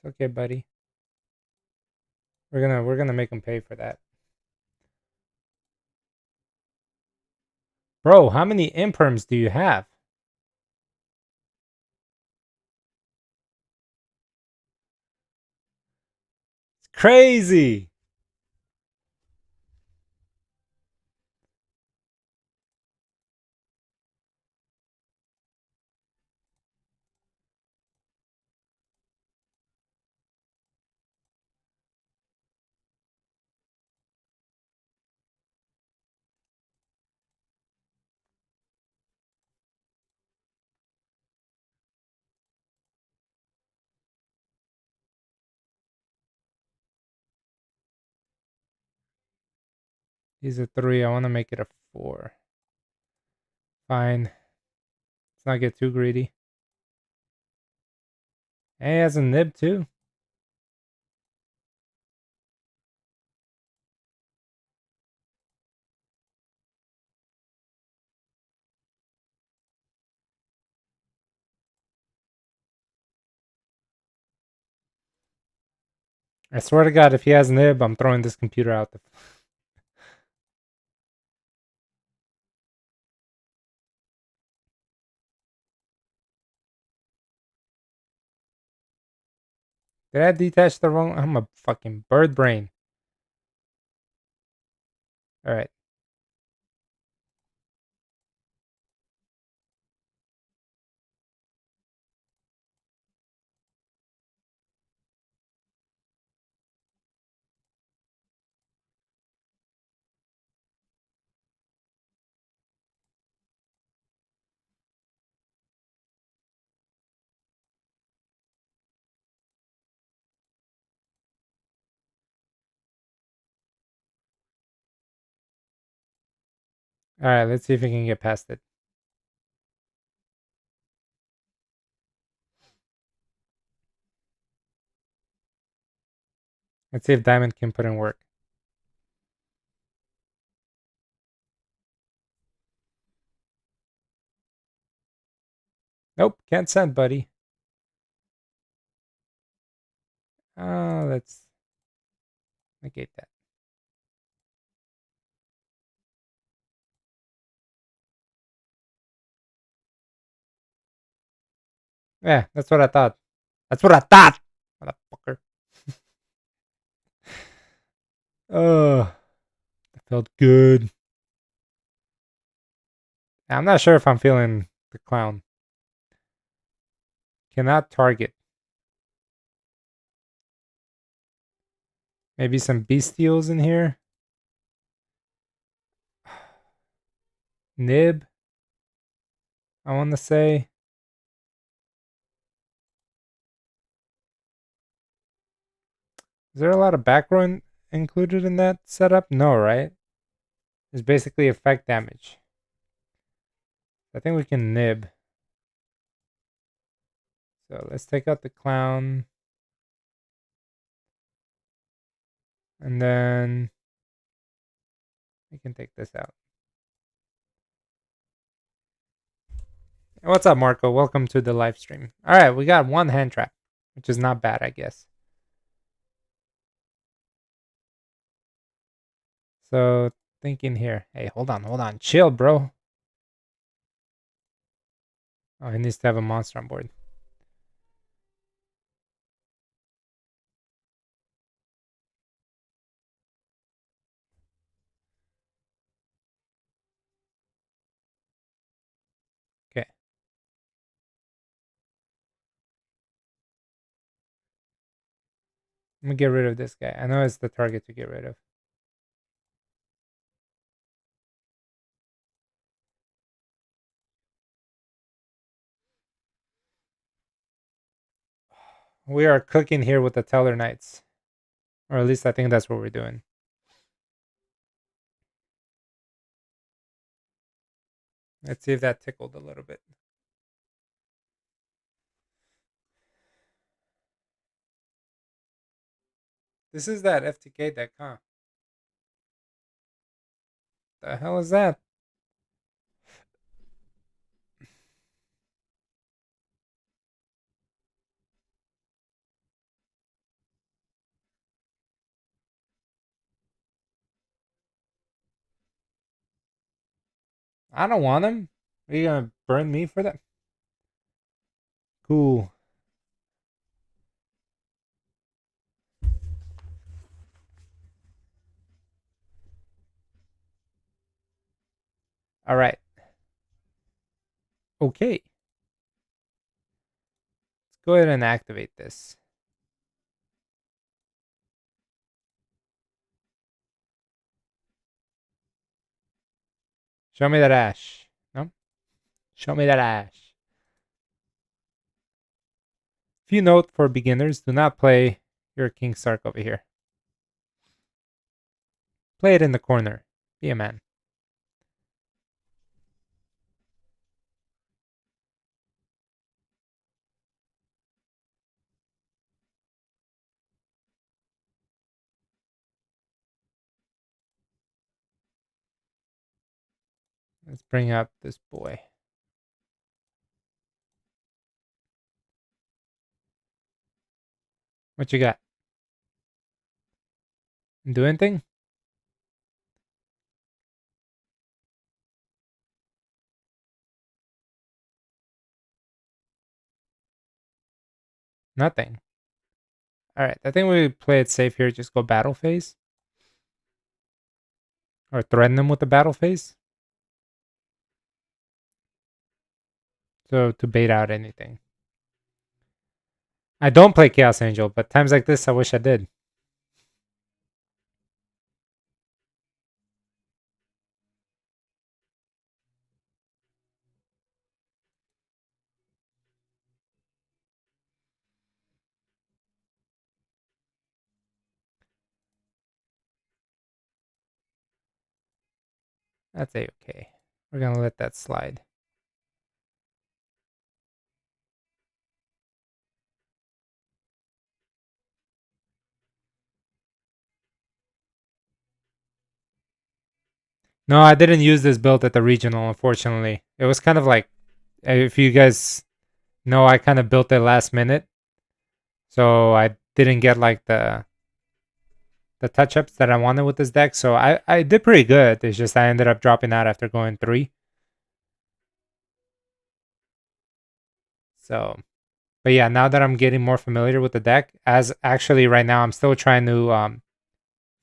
It's okay, buddy. We're gonna make them pay for that. Bro, how many imperms do you have? It's crazy. He's a 3. I want to make it a 4. Fine. Let's not get too greedy. Hey, he has a nib too. I swear to God, if he has nib, I'm throwing this computer out. Did I detach the wrong? I'm a fucking bird brain. All right. All right. Let's see if we can get past it. Let's see if Diamond can put in work. Nope. Can't send, buddy. Let's negate that. Yeah, that's what I thought. That's what I thought. Motherfucker. Oh, that felt good. I'm not sure if I'm feeling the clown. Cannot target. Maybe some bestials in here. Nib, I want to say. Is there a lot of back row included in that setup? No, right? is basically effect damage. I think we can nib. So let's take out the clown. And then we can take this out. What's up, Marco? Welcome to the live stream. All right, we got one hand trap, which is not bad, I guess. So thinking here. Hey, hold on. Chill, bro. Oh, he needs to have a monster on board. Okay. I'm gonna get rid of this guy. I know it's the target to get rid of. We are cooking here with the Tellarknights. Or at least I think that's what we're doing. Let's see if that tickled a little bit. This is that FTK deck, huh? The hell is that? I don't want him. Are you gonna burn me for that? Cool. All right. Okay. Let's go ahead and activate this. Show me that ash. No? Show me that ash. Few note for beginners, do not play your King Sark over here. Play it in the corner. Be a man. Let's bring up this boy. What you got? Do anything? Nothing. Alright, I think we play it safe here. Just go battle phase. Or threaten them with the battle phase. So to bait out anything. I don't play Chaos Angel, but times like this I wish I did. That's a-okay. We're gonna let that slide. No, I didn't use this build at the regional, unfortunately. It was kind of like, if you guys know, I kind of built it last minute. So I didn't get like the touch-ups that I wanted with this deck. So I did pretty good. It's just I ended up dropping out after going 3. So, but yeah, now that I'm getting more familiar with the deck, as actually right now I'm still trying to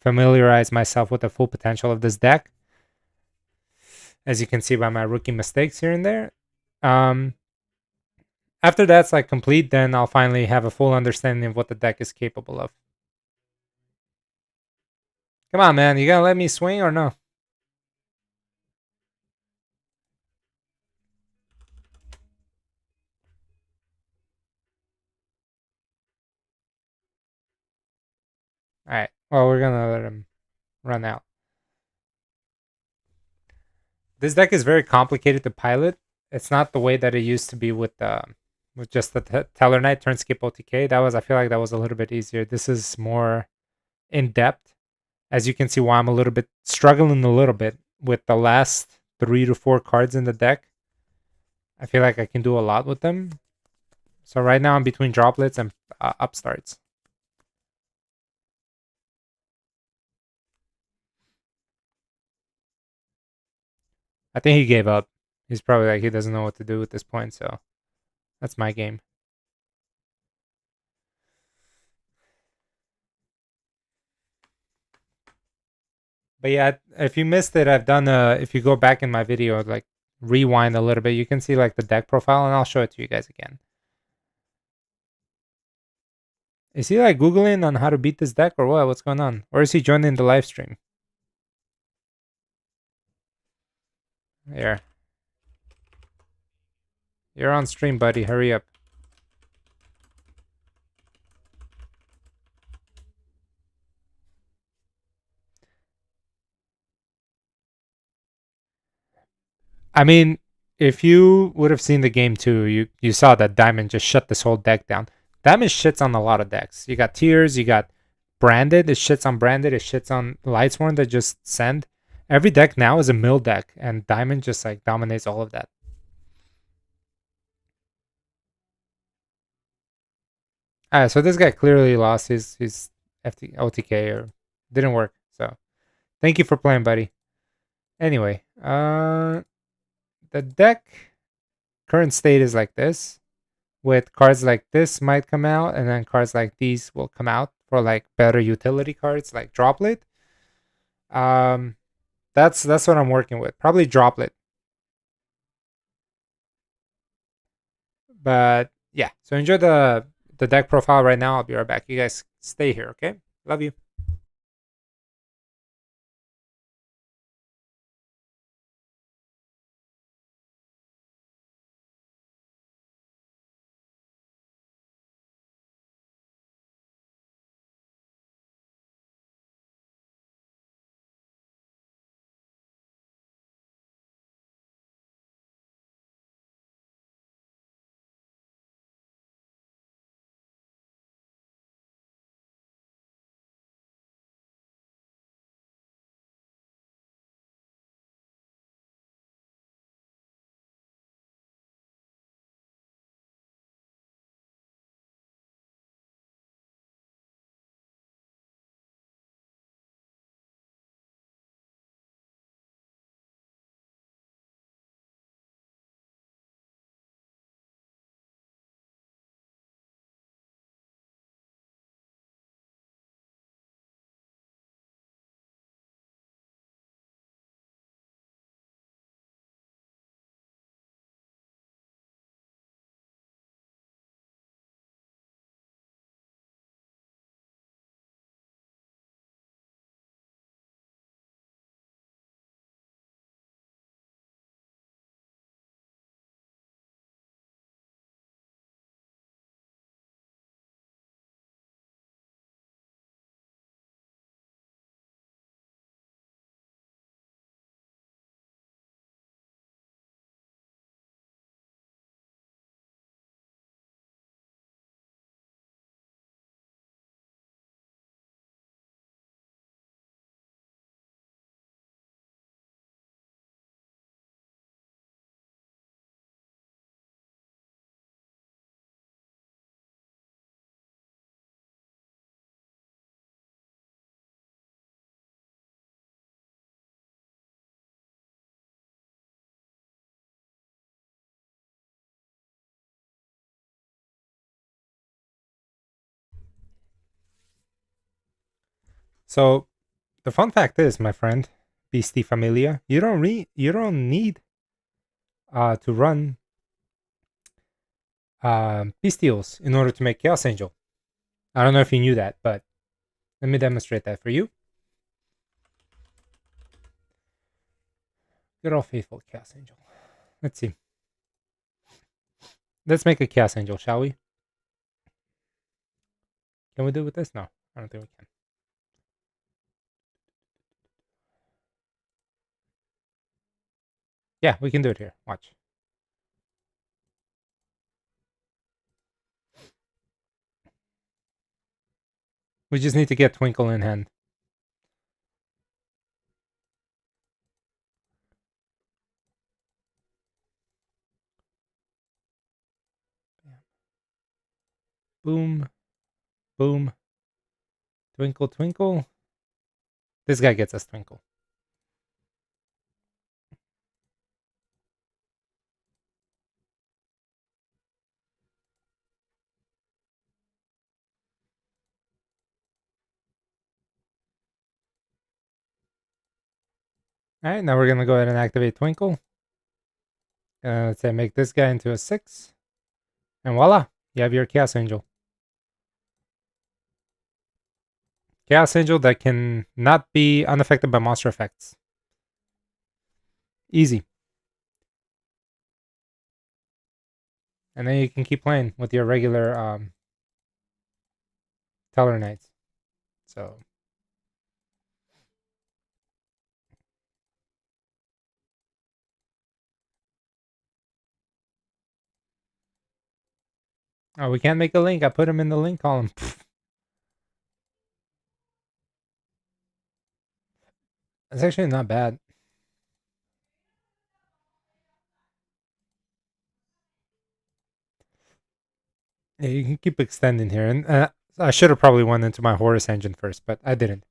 familiarize myself with the full potential of this deck. As you can see by my rookie mistakes here and there. Um, After that's like complete, then I'll finally have a full understanding of what the deck is capable of. Come on, man. You gonna let me swing or no? Alright. Well, we're gonna let him run out. This deck is very complicated to pilot. It's not the way that it used to be with just the Tellarknight turn skip OTK. That was I feel like that was a little bit easier. This is more in depth. As you can see, why I'm a little bit struggling a little bit with the last 3 to 4 cards in the deck. I feel like I can do a lot with them. So right now I'm between droplets and upstarts. I think he gave up. He's probably like he doesn't know what to do at this point. So that's my game. But yeah, if you missed it, I've done if you go back in my video, like rewind a little bit, you can see like the deck profile, and I'll show it to you guys again. Is he like Googling on how to beat this deck or what? What's going on? Or is he joining the live stream? Here. You're on stream, buddy. Hurry up. I mean, if you would have seen the game too, you saw that Diamond just shut this whole deck down. Diamond shits on a lot of decks. You got Tears, you got Branded. It shits on Branded. It shits on Lightsworn that just send. Every deck now is a mill deck, and Diamond just like dominates all of that. Alright, so this guy clearly lost his OTK or didn't work. So thank you for playing, buddy. Anyway, the deck current state is like this. With cards like this might come out, and then cards like these will come out for like better utility cards like Droplet. Um, that's what I'm working with. Probably Droplet, but yeah. So enjoy the deck profile right now. I'll be right back. You guys stay here, okay? Love you. So the fun fact is, my friend, Beastie Familia, you don't need to run Bestials in order to make Chaos Angel. I don't know if you knew that, but let me demonstrate that for you. Good old faithful Chaos Angel. Let's see. Let's make a Chaos Angel, shall we? Can we do it with this? No, I don't think we can. Yeah, we can do it here. Watch. We just need to get Twinkle in hand. Boom, boom. Twinkle, twinkle. This guy gets us Twinkle. All right, now we're going to go ahead and activate Twinkle. Let's say make this guy into a 6. And voila, you have your Chaos Angel. Chaos Angel that can not be unaffected by monster effects. Easy. And then you can keep playing with your regular Tellarknights. So, oh, we can't make a link. I put him in the link column. It's actually not bad. Yeah, you can keep extending here. And I should have probably went into my Horus engine first, but I didn't.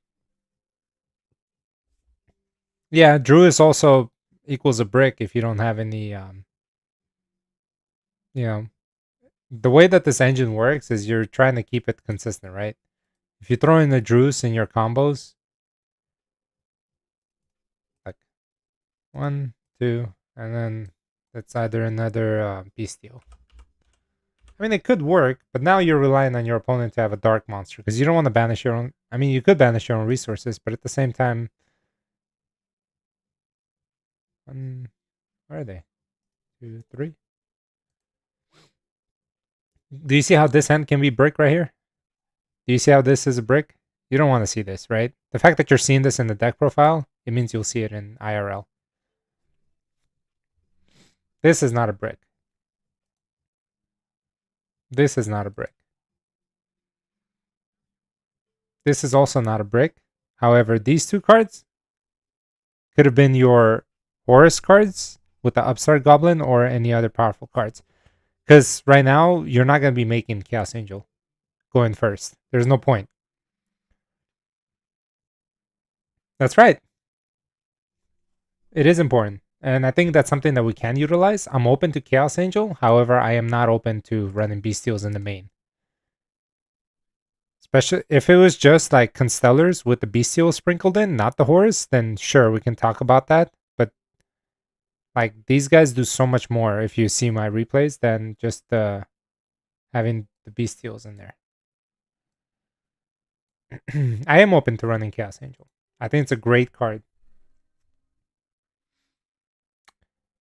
Yeah, Druid also equals a brick if you don't have any, you know, the way that this engine works is you're trying to keep it consistent, right? If you throw in the Druce in your combos, like 1, 2, and then that's either another Bestial. I mean, it could work, but now you're relying on your opponent to have a dark monster because you don't want to banish your own. I mean, you could banish your own resources, but at the same time, where are they? 2, 3. Do you see how this hand can be brick right here? Do you see how this is a brick? You don't want to see this, right? The fact that you're seeing this in the deck profile, it means you'll see it in IRL. This is not a brick. This is not a brick. This is also not a brick. However, these two cards could have been your Horus cards with the Upstart Goblin or any other powerful cards. Because right now, you're not going to be making Chaos Angel going first. There's no point. That's right. It is important. And I think that's something that we can utilize. I'm open to Chaos Angel. However, I am not open to running Bestials in the main. Especially if it was just like Constellars with the Bestial sprinkled in, not the Horus, then sure, we can talk about that. But like these guys do so much more if you see my replays than just having the Bestials in there. I am open to running Chaos Angel. I think it's a great card.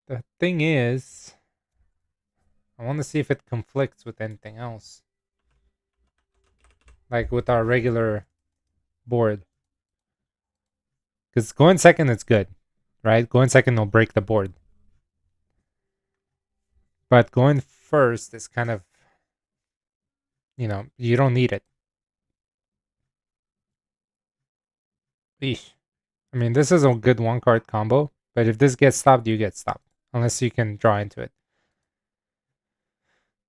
The thing is, I want to see if it conflicts with anything else. Like with our regular board. Because going second, it's good, right? Going second will break the board. But going first is kind of, you don't need it. Eesh. I mean, this is a good one card combo, but if this gets stopped, you get stopped. Unless you can draw into it.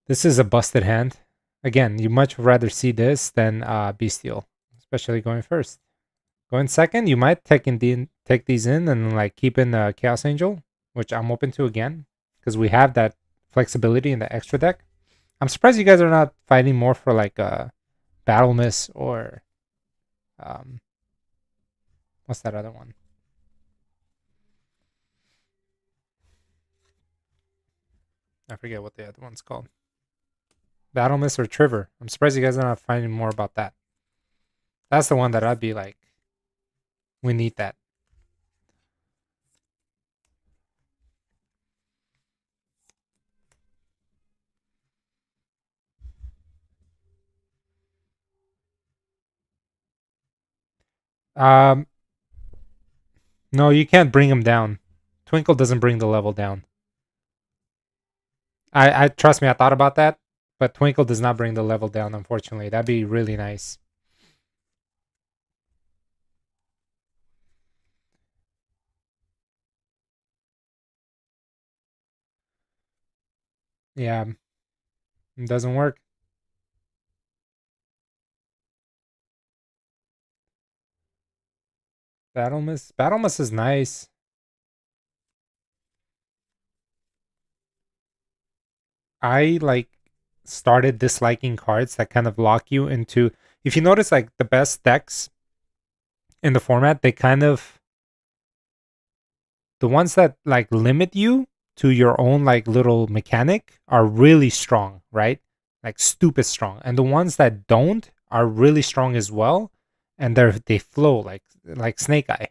This is a busted hand. Again, you much rather see this than Bestial, especially going first. Going second, you might take these in and like keep in the Chaos Angel, which I'm open to again, because we have that flexibility in the extra deck. I'm surprised you guys are not fighting more for like a Battle Miss or what's that other one? I forget what the other one's called. Battle Miss or Trivor. I'm surprised you guys are not finding more about that. That's the one that I'd be like, we need that. Um, no, you can't bring him down Twinkle doesn't bring the level down. I trust me, I thought about that, but Twinkle does not bring the level down, unfortunately. That'd be really nice. Yeah, it doesn't work. Battle Miss. Battle Miss is nice. I like started disliking cards that kind of lock you into. If you notice, like the best decks in the format, they kind of the ones that like limit you to your own like little mechanic are really strong, right? Like stupid strong. And the ones that don't are really strong as well, and they flow like Snake Eye.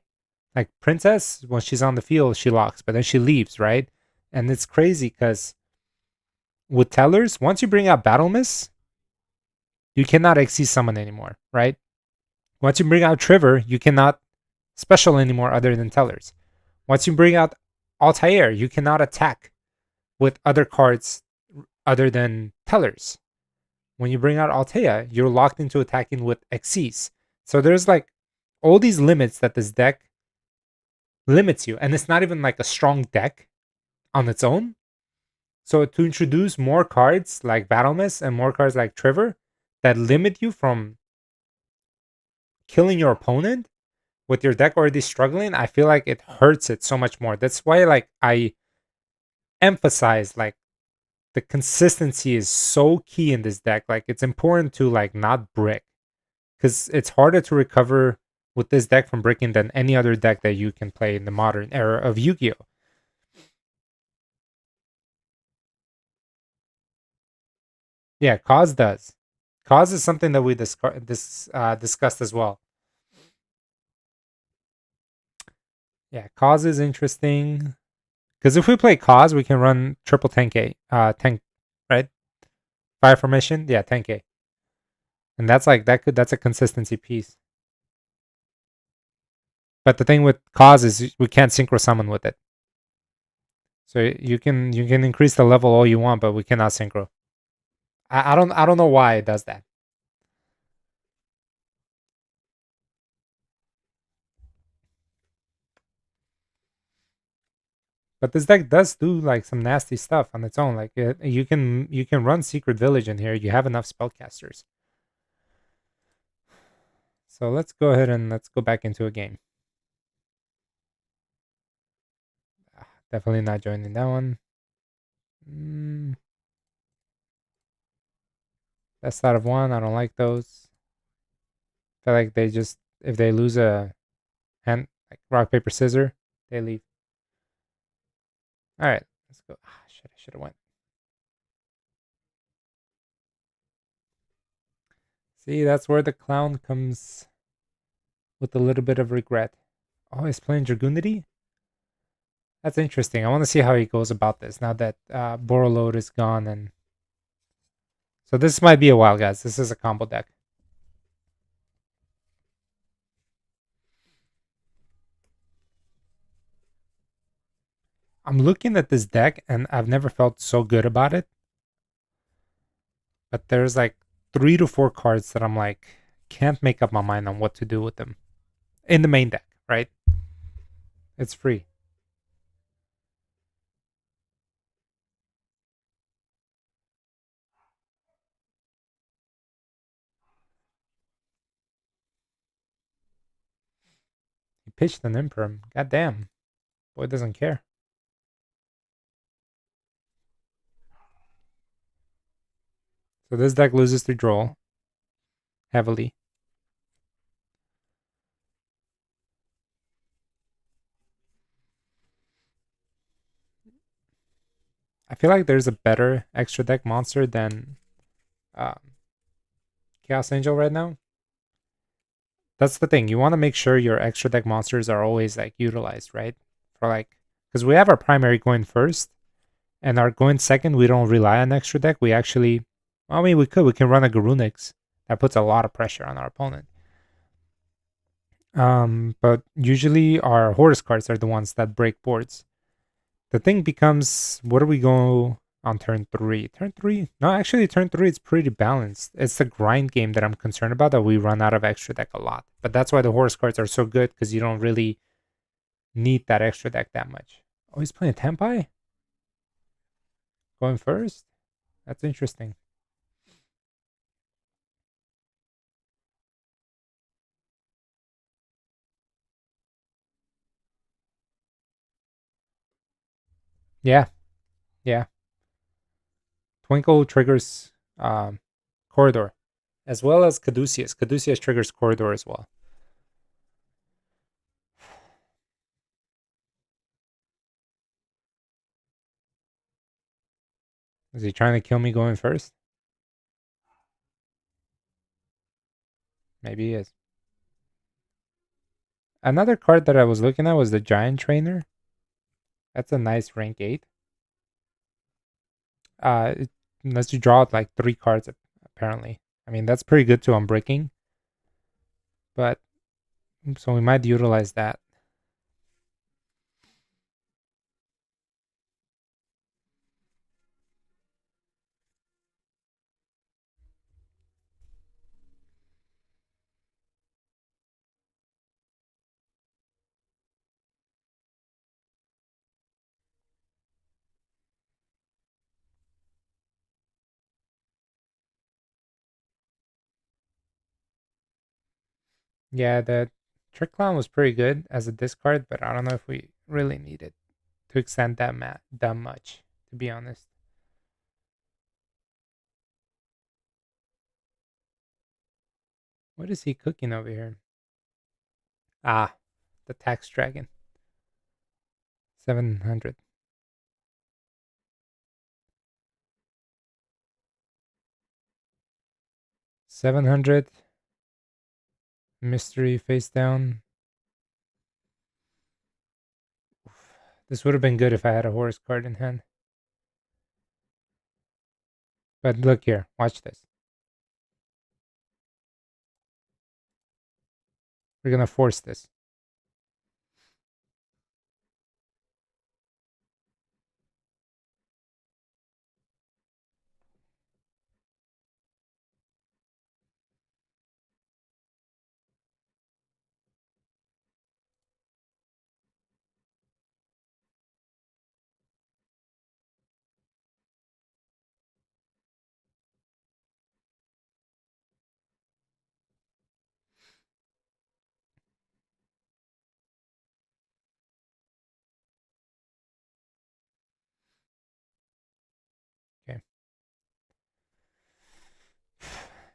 Like Princess, when she's on the field, she locks, but then she leaves, right? And it's crazy because with Tellers, once you bring out Battle Miss, you cannot XC summon anymore, right? Once you bring out Trevor, you cannot special anymore other than Tellers. Once you bring out Altair, you cannot attack with other cards other than Tellers. When you bring out Altea, you're locked into attacking with Xyz. So there's like all these limits that this deck limits you, and it's not even like a strong deck on its own. So to introduce more cards like Battle Miss and more cards like Trevor that limit you from killing your opponent with your deck already struggling, I feel like it hurts it so much more. That's why like I emphasize like the consistency is so key in this deck. Like it's important to like not brick because it's harder to recover with this deck from bricking than any other deck that you can play in the modern era of Yu-Gi-Oh. Yeah, cause does. Cause is something that we discussed as well. Yeah, cause is interesting because if we play cause, we can run triple 10k, tank, right? Fire formation, yeah, 10k, and that's like that's a consistency piece. But the thing with cause is we can't synchro summon with it. So you can increase the level all you want, but we cannot synchro. I don't know why it does that. But this deck does do like some nasty stuff on its own. Like you can run Secret Village in here. You have enough spellcasters. So let's go ahead and let's go back into a game. Definitely not joining that one. Mm, best out of one. I don't like those. I feel like they just if they lose a hand like rock paper scissors, they leave. All right, let's go. Ah, shit, I should have went. See, that's where the clown comes with a little bit of regret. Oh, he's playing Dragoonity? That's interesting. I want to see how he goes about this now that Borreload is gone. And so this might be a while, guys. This is a combo deck. I'm looking at this deck and I've never felt so good about it. But there's like 3 to 4 cards that I'm like, can't make up my mind on what to do with them in the main deck, right? It's free. He pitched an Imperm. God damn. Boy doesn't care. So this deck loses to draw heavily. I feel like there's a better extra deck monster than um, Chaos Angel right now. That's the thing. You want to make sure your extra deck monsters are always like utilized, right? For like, because we have our primary going first, and our going second, we don't rely on extra deck. We actually, I mean, we can run a Garunix that puts a lot of pressure on our opponent. But usually our Horus cards are the ones that break boards. The thing becomes, what do we go on turn three? Turn three? No, actually, turn three is pretty balanced. It's the grind game that I'm concerned about, that we run out of extra deck a lot. But that's why the horse cards are so good, because you don't really need that extra deck that much. Oh, he's playing Tempai? Going first? That's interesting. Yeah, yeah. Twinkle triggers Corridor, as well as Caduceus. Caduceus triggers Corridor as well. Is he trying to kill me going first? Maybe he is. Another card that I was looking at was the Giant Trainer. That's a nice rank 8. It lets you draw out like 3 cards, apparently. I mean, that's pretty good to unbreaking. But, so we might utilize that. Yeah, the Trick Clown was pretty good as a discard, but I don't know if we really need it to extend that much, to be honest. What is he cooking over here? Ah, the Tax Dragon. 700. 700. Mystery face down. This would have been good if I had a horse card in hand. But look here, watch this. We're gonna force this. Okay.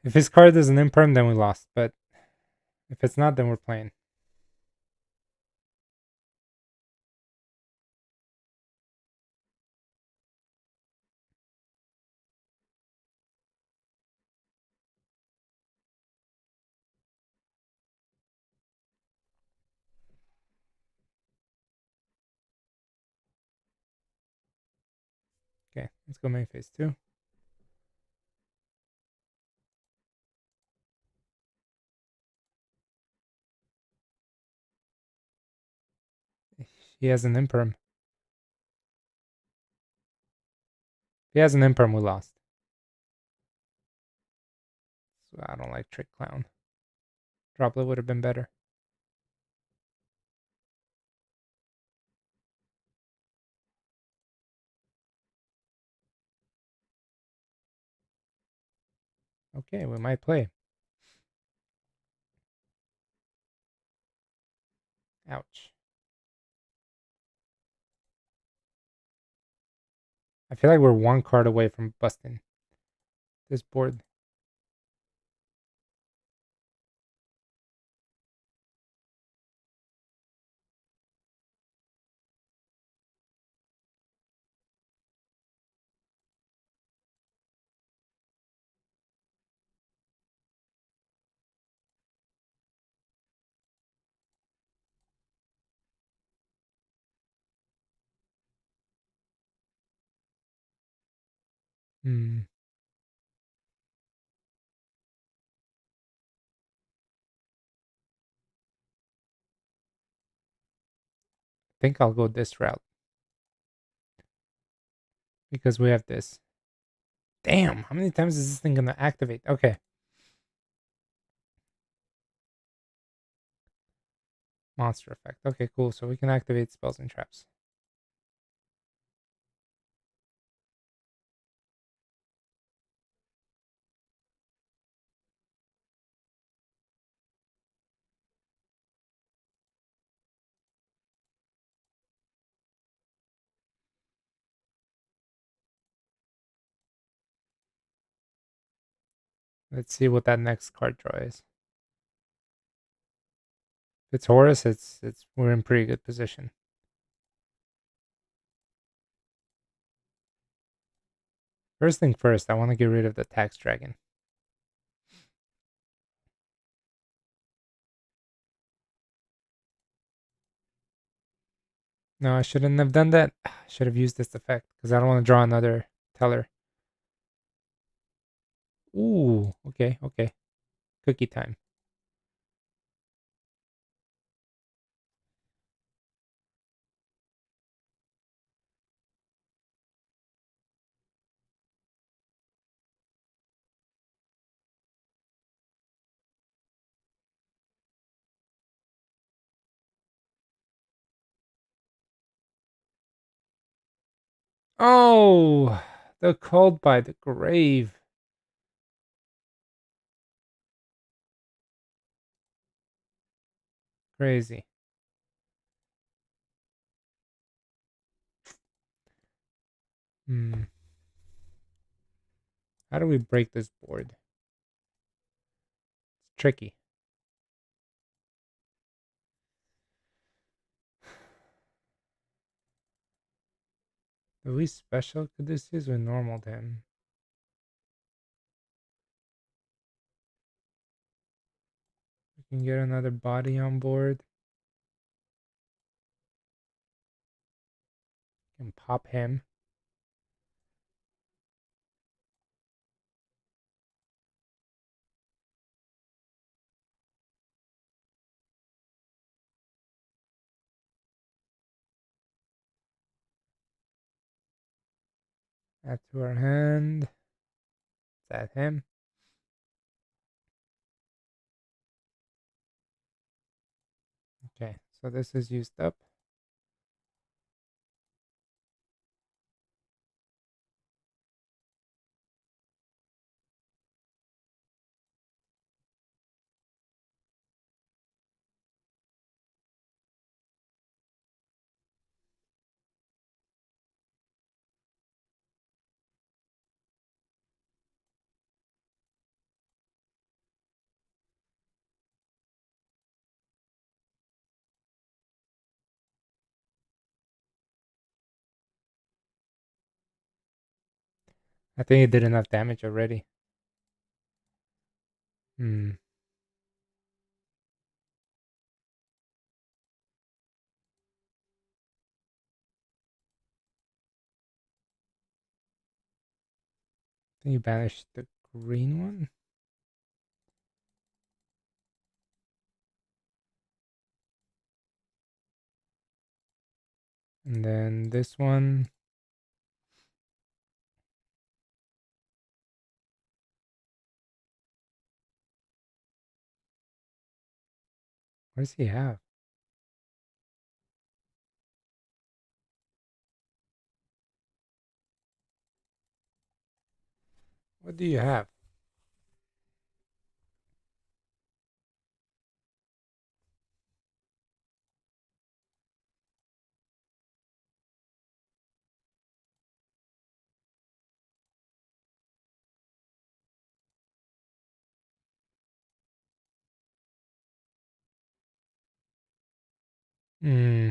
If his card is an imperm, then we lost. But if it's not, then we're playing. Okay, let's go main phase 2. He has an imperm. If he has an imperm, we lost. So I don't like Trick Clown. Droplet would have been better. Okay, we might play. Ouch. I feel like we're 1 card away from busting this board. Hmm. I think I'll go this route. because we have this. Damn, how many times is this thing gonna activate? Okay, monster effect. Okay, cool. So we can activate spells and traps. Let's see what that next card draw is. If it's Horus, it's we're in pretty good position. First thing first, I want to get rid of the tax dragon. No, I shouldn't have done that. I should have used this effect because I don't want to draw another teller. Ooh, okay, okay. Cookie time. Oh, the Called by the Grave. Crazy. Hmm. How do we break this board? It's tricky. The least special could this use with normal then? We can get another body on board. Can pop him. Add to our hand. Is that him? Okay, so this is used up. I think it did enough damage already. Hmm. I think you banished the green one. And then this one. What does he have? What do you have? Hmm.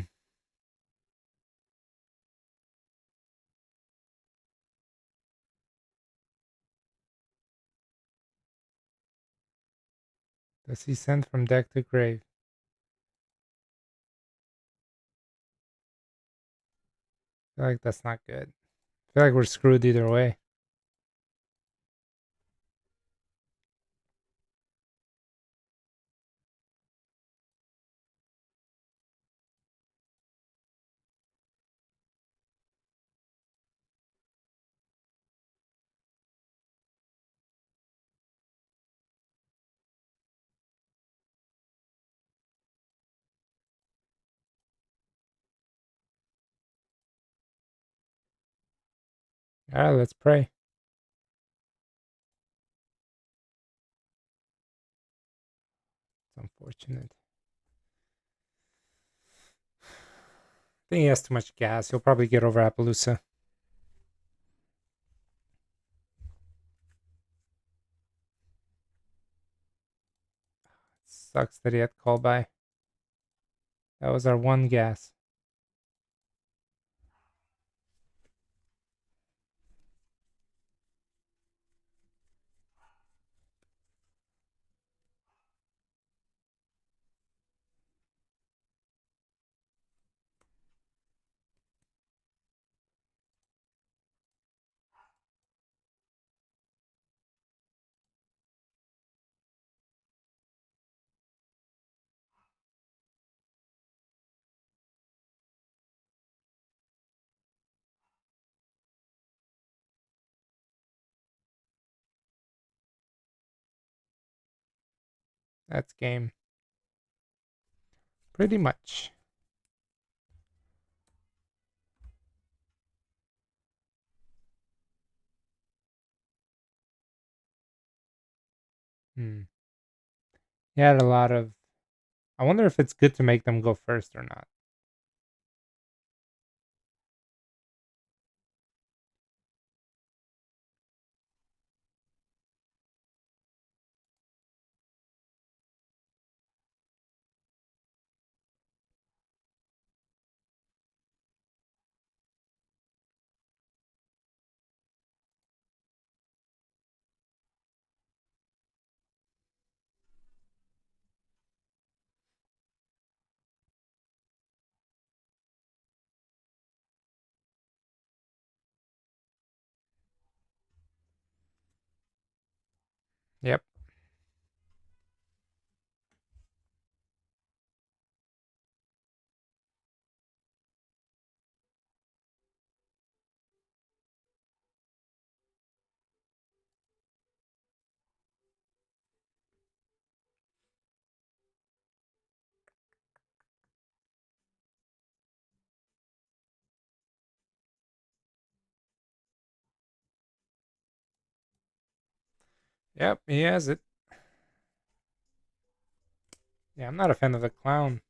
Does he send from deck to grave? I feel like that's not good. I feel like we're screwed either way. All right, let's pray. It's unfortunate. I think he has too much gas. He'll probably get over Appaloosa. Sucks that he had call by. That was our one gas. That's game. Pretty much. Hmm. He had a lot of. I wonder if it's good to make them go first or not. Yep. Yep. He has it. Yeah, I'm not a fan of the clown.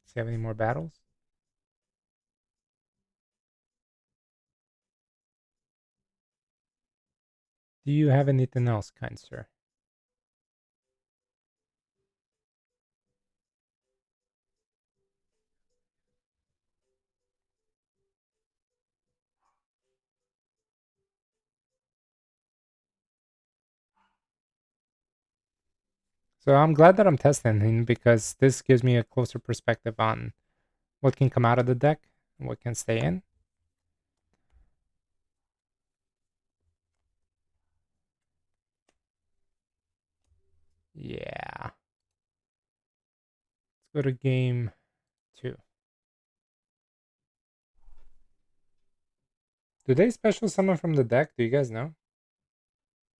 Does he have any more battles? Do you have anything else, kind sir? So I'm glad that I'm testing him because this gives me a closer perspective on what can come out of the deck and what can stay in. Yeah. Let's go to game 2. Do they special summon from the deck? Do you guys know?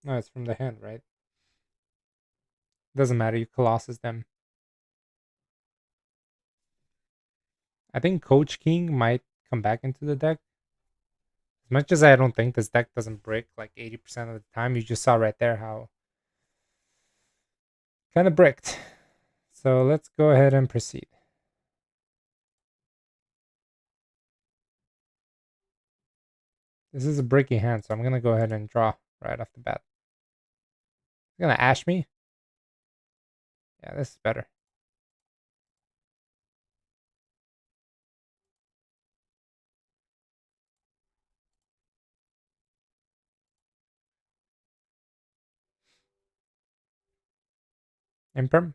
No, it's from the hand, right? Doesn't matter. You Colossus them. I think Coach King might come back into the deck. As much as I don't think this deck doesn't break like 80% of the time, you just saw right there how kind of bricked. So let's go ahead and proceed. This is a bricky hand, so I'm going to go ahead and draw right off the bat. It's going to ash me. Yeah, this is better. Imperm.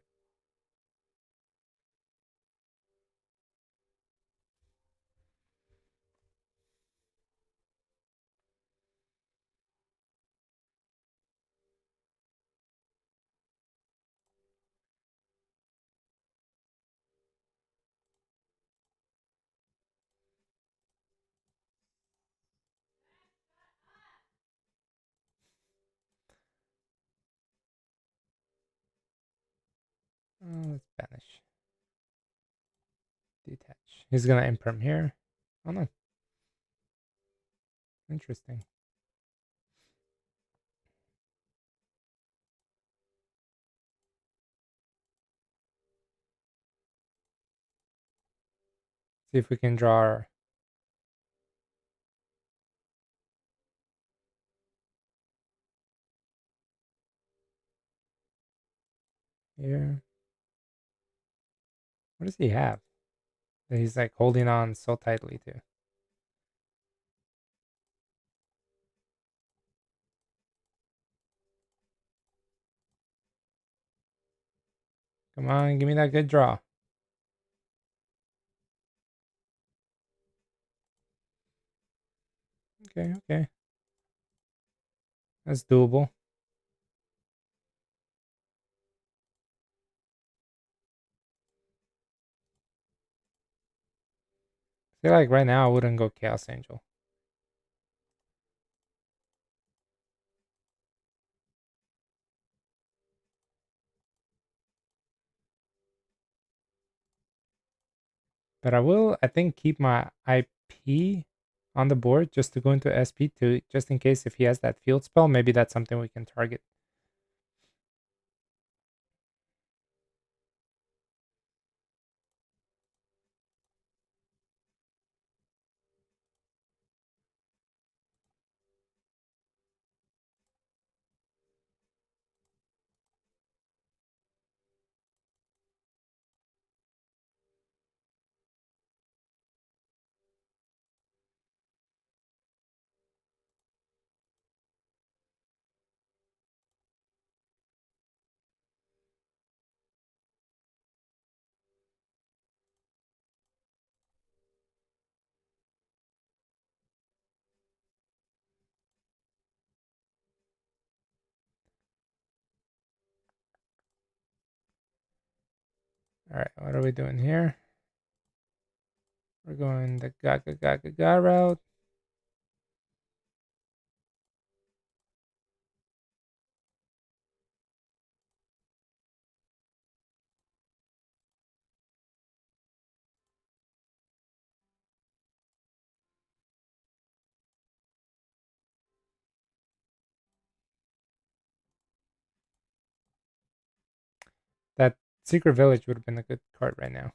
Let's banish. Detach. He's gonna imperm here. Oh no. Interesting. See if we can draw our here. What does he have that he's like holding on so tightly to? Come on, give me that good draw. Okay, okay. That's doable. I feel like right now I wouldn't go Chaos Angel. But I will, I think, keep my IP on the board just to go into SP to just in case if he has that field spell, maybe that's something we can target. All right, what are we doing here? We're going the Gaga Gaga Ga route. That Secret Village would have been a good card right now.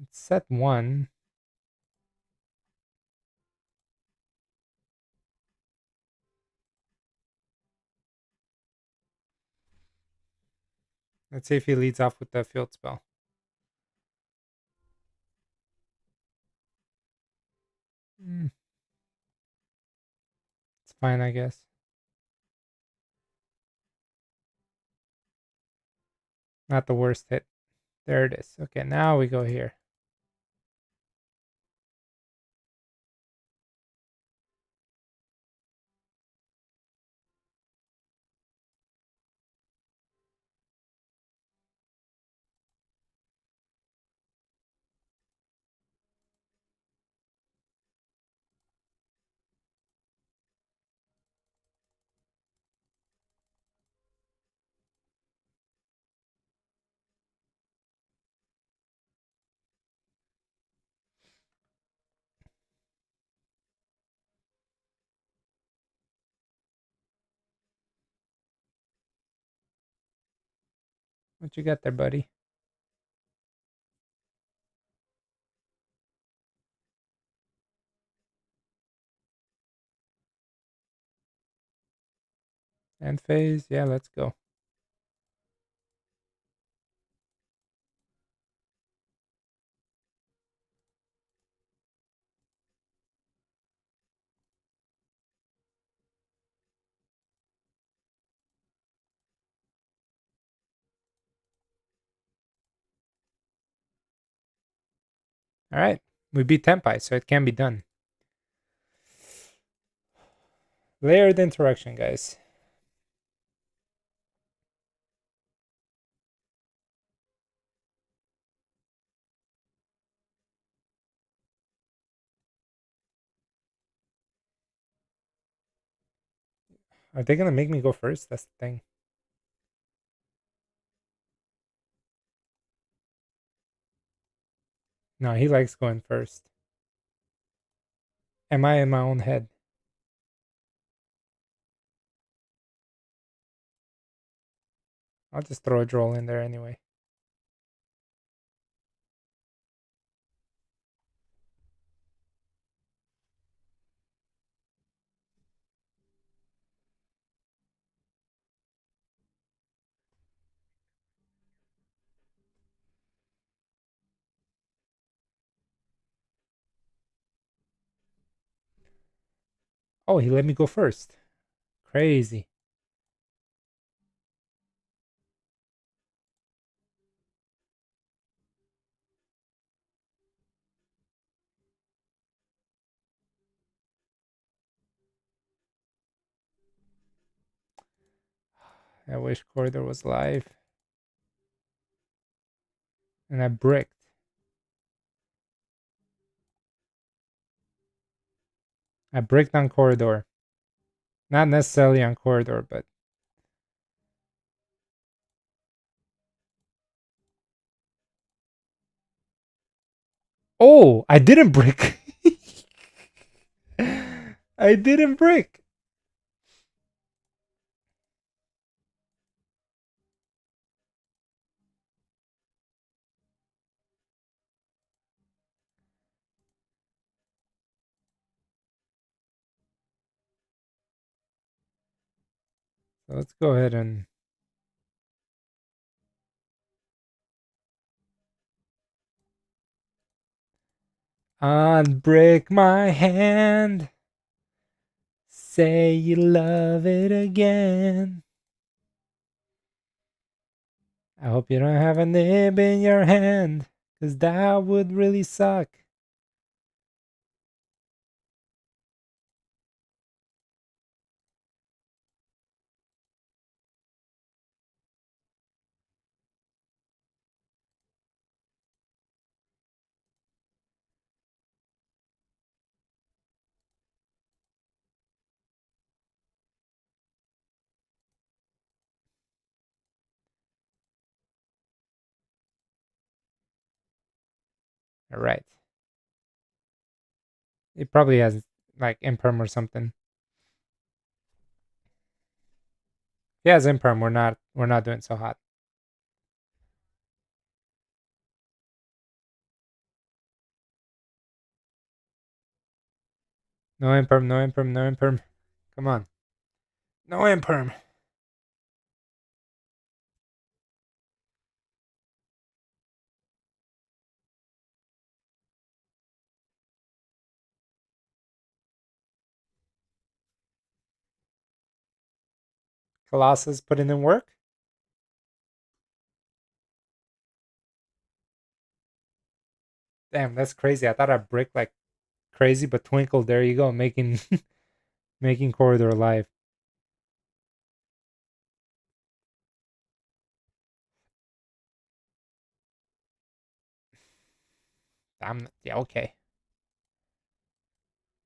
It's set one. Let's see if he leads off with the field spell. It's fine, I guess. Not the worst hit. There it is. Okay, now we go here. What you got there, buddy? End phase. Yeah, let's go. All right. We beat Tempai, so it can be done. Layered interaction, guys. Are they gonna make me go first? That's the thing. No, he likes going first. Am I in my own head? I'll just throw a droll in there anyway. Oh, he let me go first. Crazy. I wish Corridor was live. And I bricked. I bricked on Corridor. Not necessarily on Corridor, but oh, I didn't brick. I didn't brick. So let's go ahead and unbreak my hand. Say you love it again. I hope you don't have a nib in your hand, 'cause that would really suck. All right. It probably has like imperm or something. If he has imperm, we're not doing so hot. No imperm, no imperm, no imperm. Come on. No imperm. Colossus putting in work. Damn, that's crazy. I thought I bricked like crazy, but Twinkle, there you go, making making Corridor alive. I'm yeah, okay.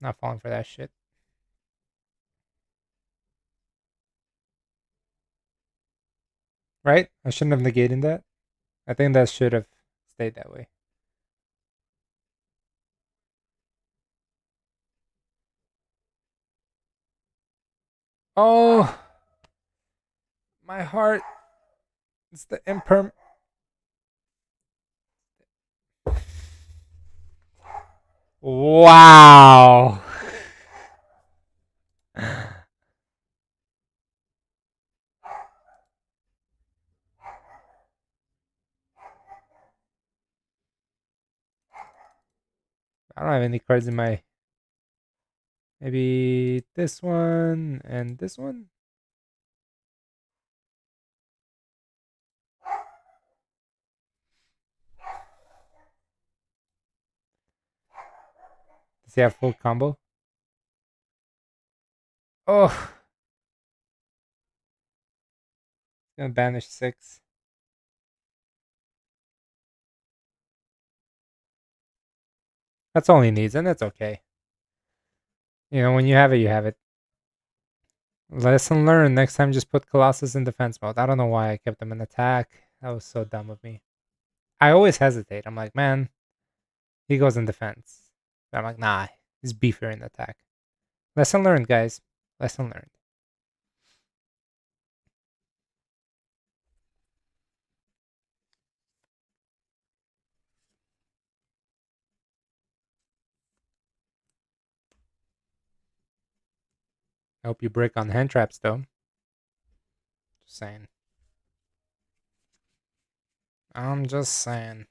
Not falling for that shit. Right? I shouldn't have negated that. I think that should have stayed that way. Oh, my heart. It's the imperm. Wow. I don't have any cards in my. Maybe this one and this one. Does he have full combo? Oh, gonna banish 6. That's all he needs, and that's okay. You know, when you have it, you have it. Lesson learned. Next time, just put Colossus in defense mode. I don't know why I kept him in attack. That was so dumb of me. I always hesitate. I'm like, man, he goes in defense. But I'm like, nah, he's beefier in attack. Lesson learned, guys. Lesson learned. I hope you break on hand traps, though. Just saying. I'm just saying.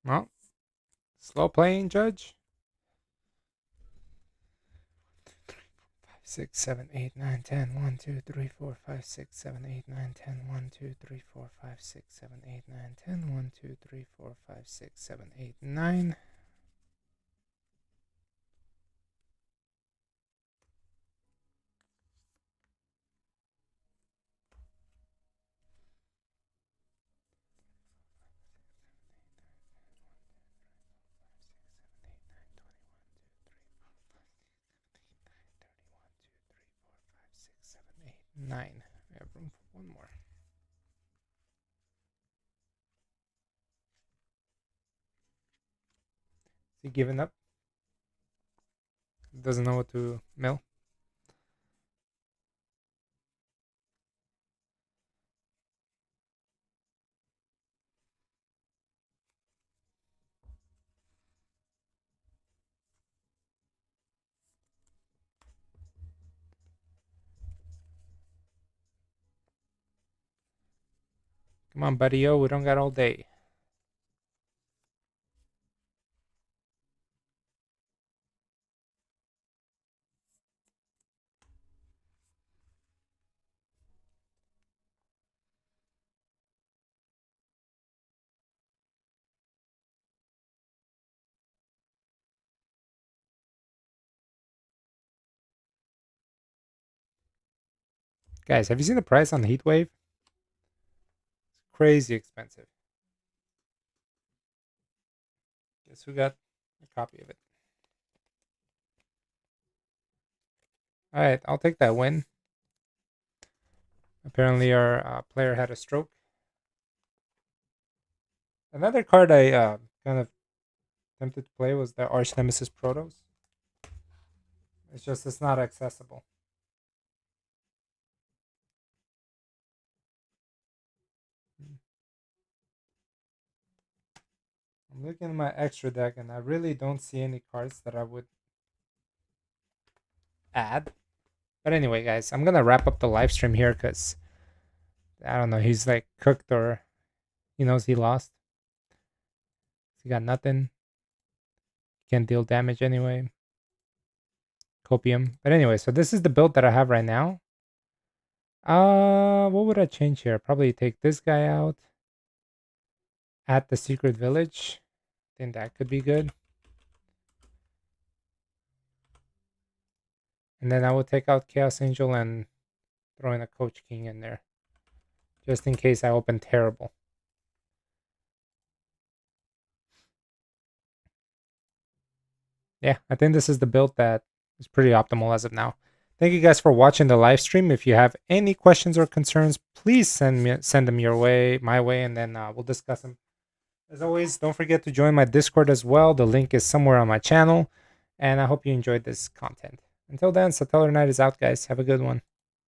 Well, slow playing, Judge. 6, 7, 8, 9, 10. 1, 2, 3, 4, 5, 6, 7, 8, 9, 10. 1, 2, 3, 4, 5, 6, 7, 8, 9, 10. 1, 2, 3, 4, 5, 6, 7, 8, 9. Nine. We have room for one more. Is he giving up? Doesn't know what to mill. Come on, buddy. Oh, we don't got all day. Guys, have you seen the price on the heat wave? It's crazy expensive. Guess who got a copy of it? Alright, I'll take that win. Apparently our player had a stroke. Another card I kind of tempted to play was the Arch Nemesis Protos. It's just it's not accessible. I'm looking at my extra deck and I really don't see any cards that I would add. But anyway, guys, I'm gonna wrap up the live stream here because I don't know, he's like cooked or he knows he lost. He got nothing. Can't deal damage anyway. Copium. But anyway, so this is the build that I have right now. What would I change here? Probably take this guy out. At the secret village. I think that could be good. And then I will take out Chaos Angel and throw in a Coach King in there. Just in case I open terrible. Yeah, I think this is the build that is pretty optimal as of now. Thank you guys for watching the live stream. If you have any questions or concerns, please send them my way, and then we'll discuss them. As always, don't forget to join my Discord as well. The link is somewhere on my channel, and I hope you enjoyed this content. Until then, Tellarknight is out, guys. Have a good one.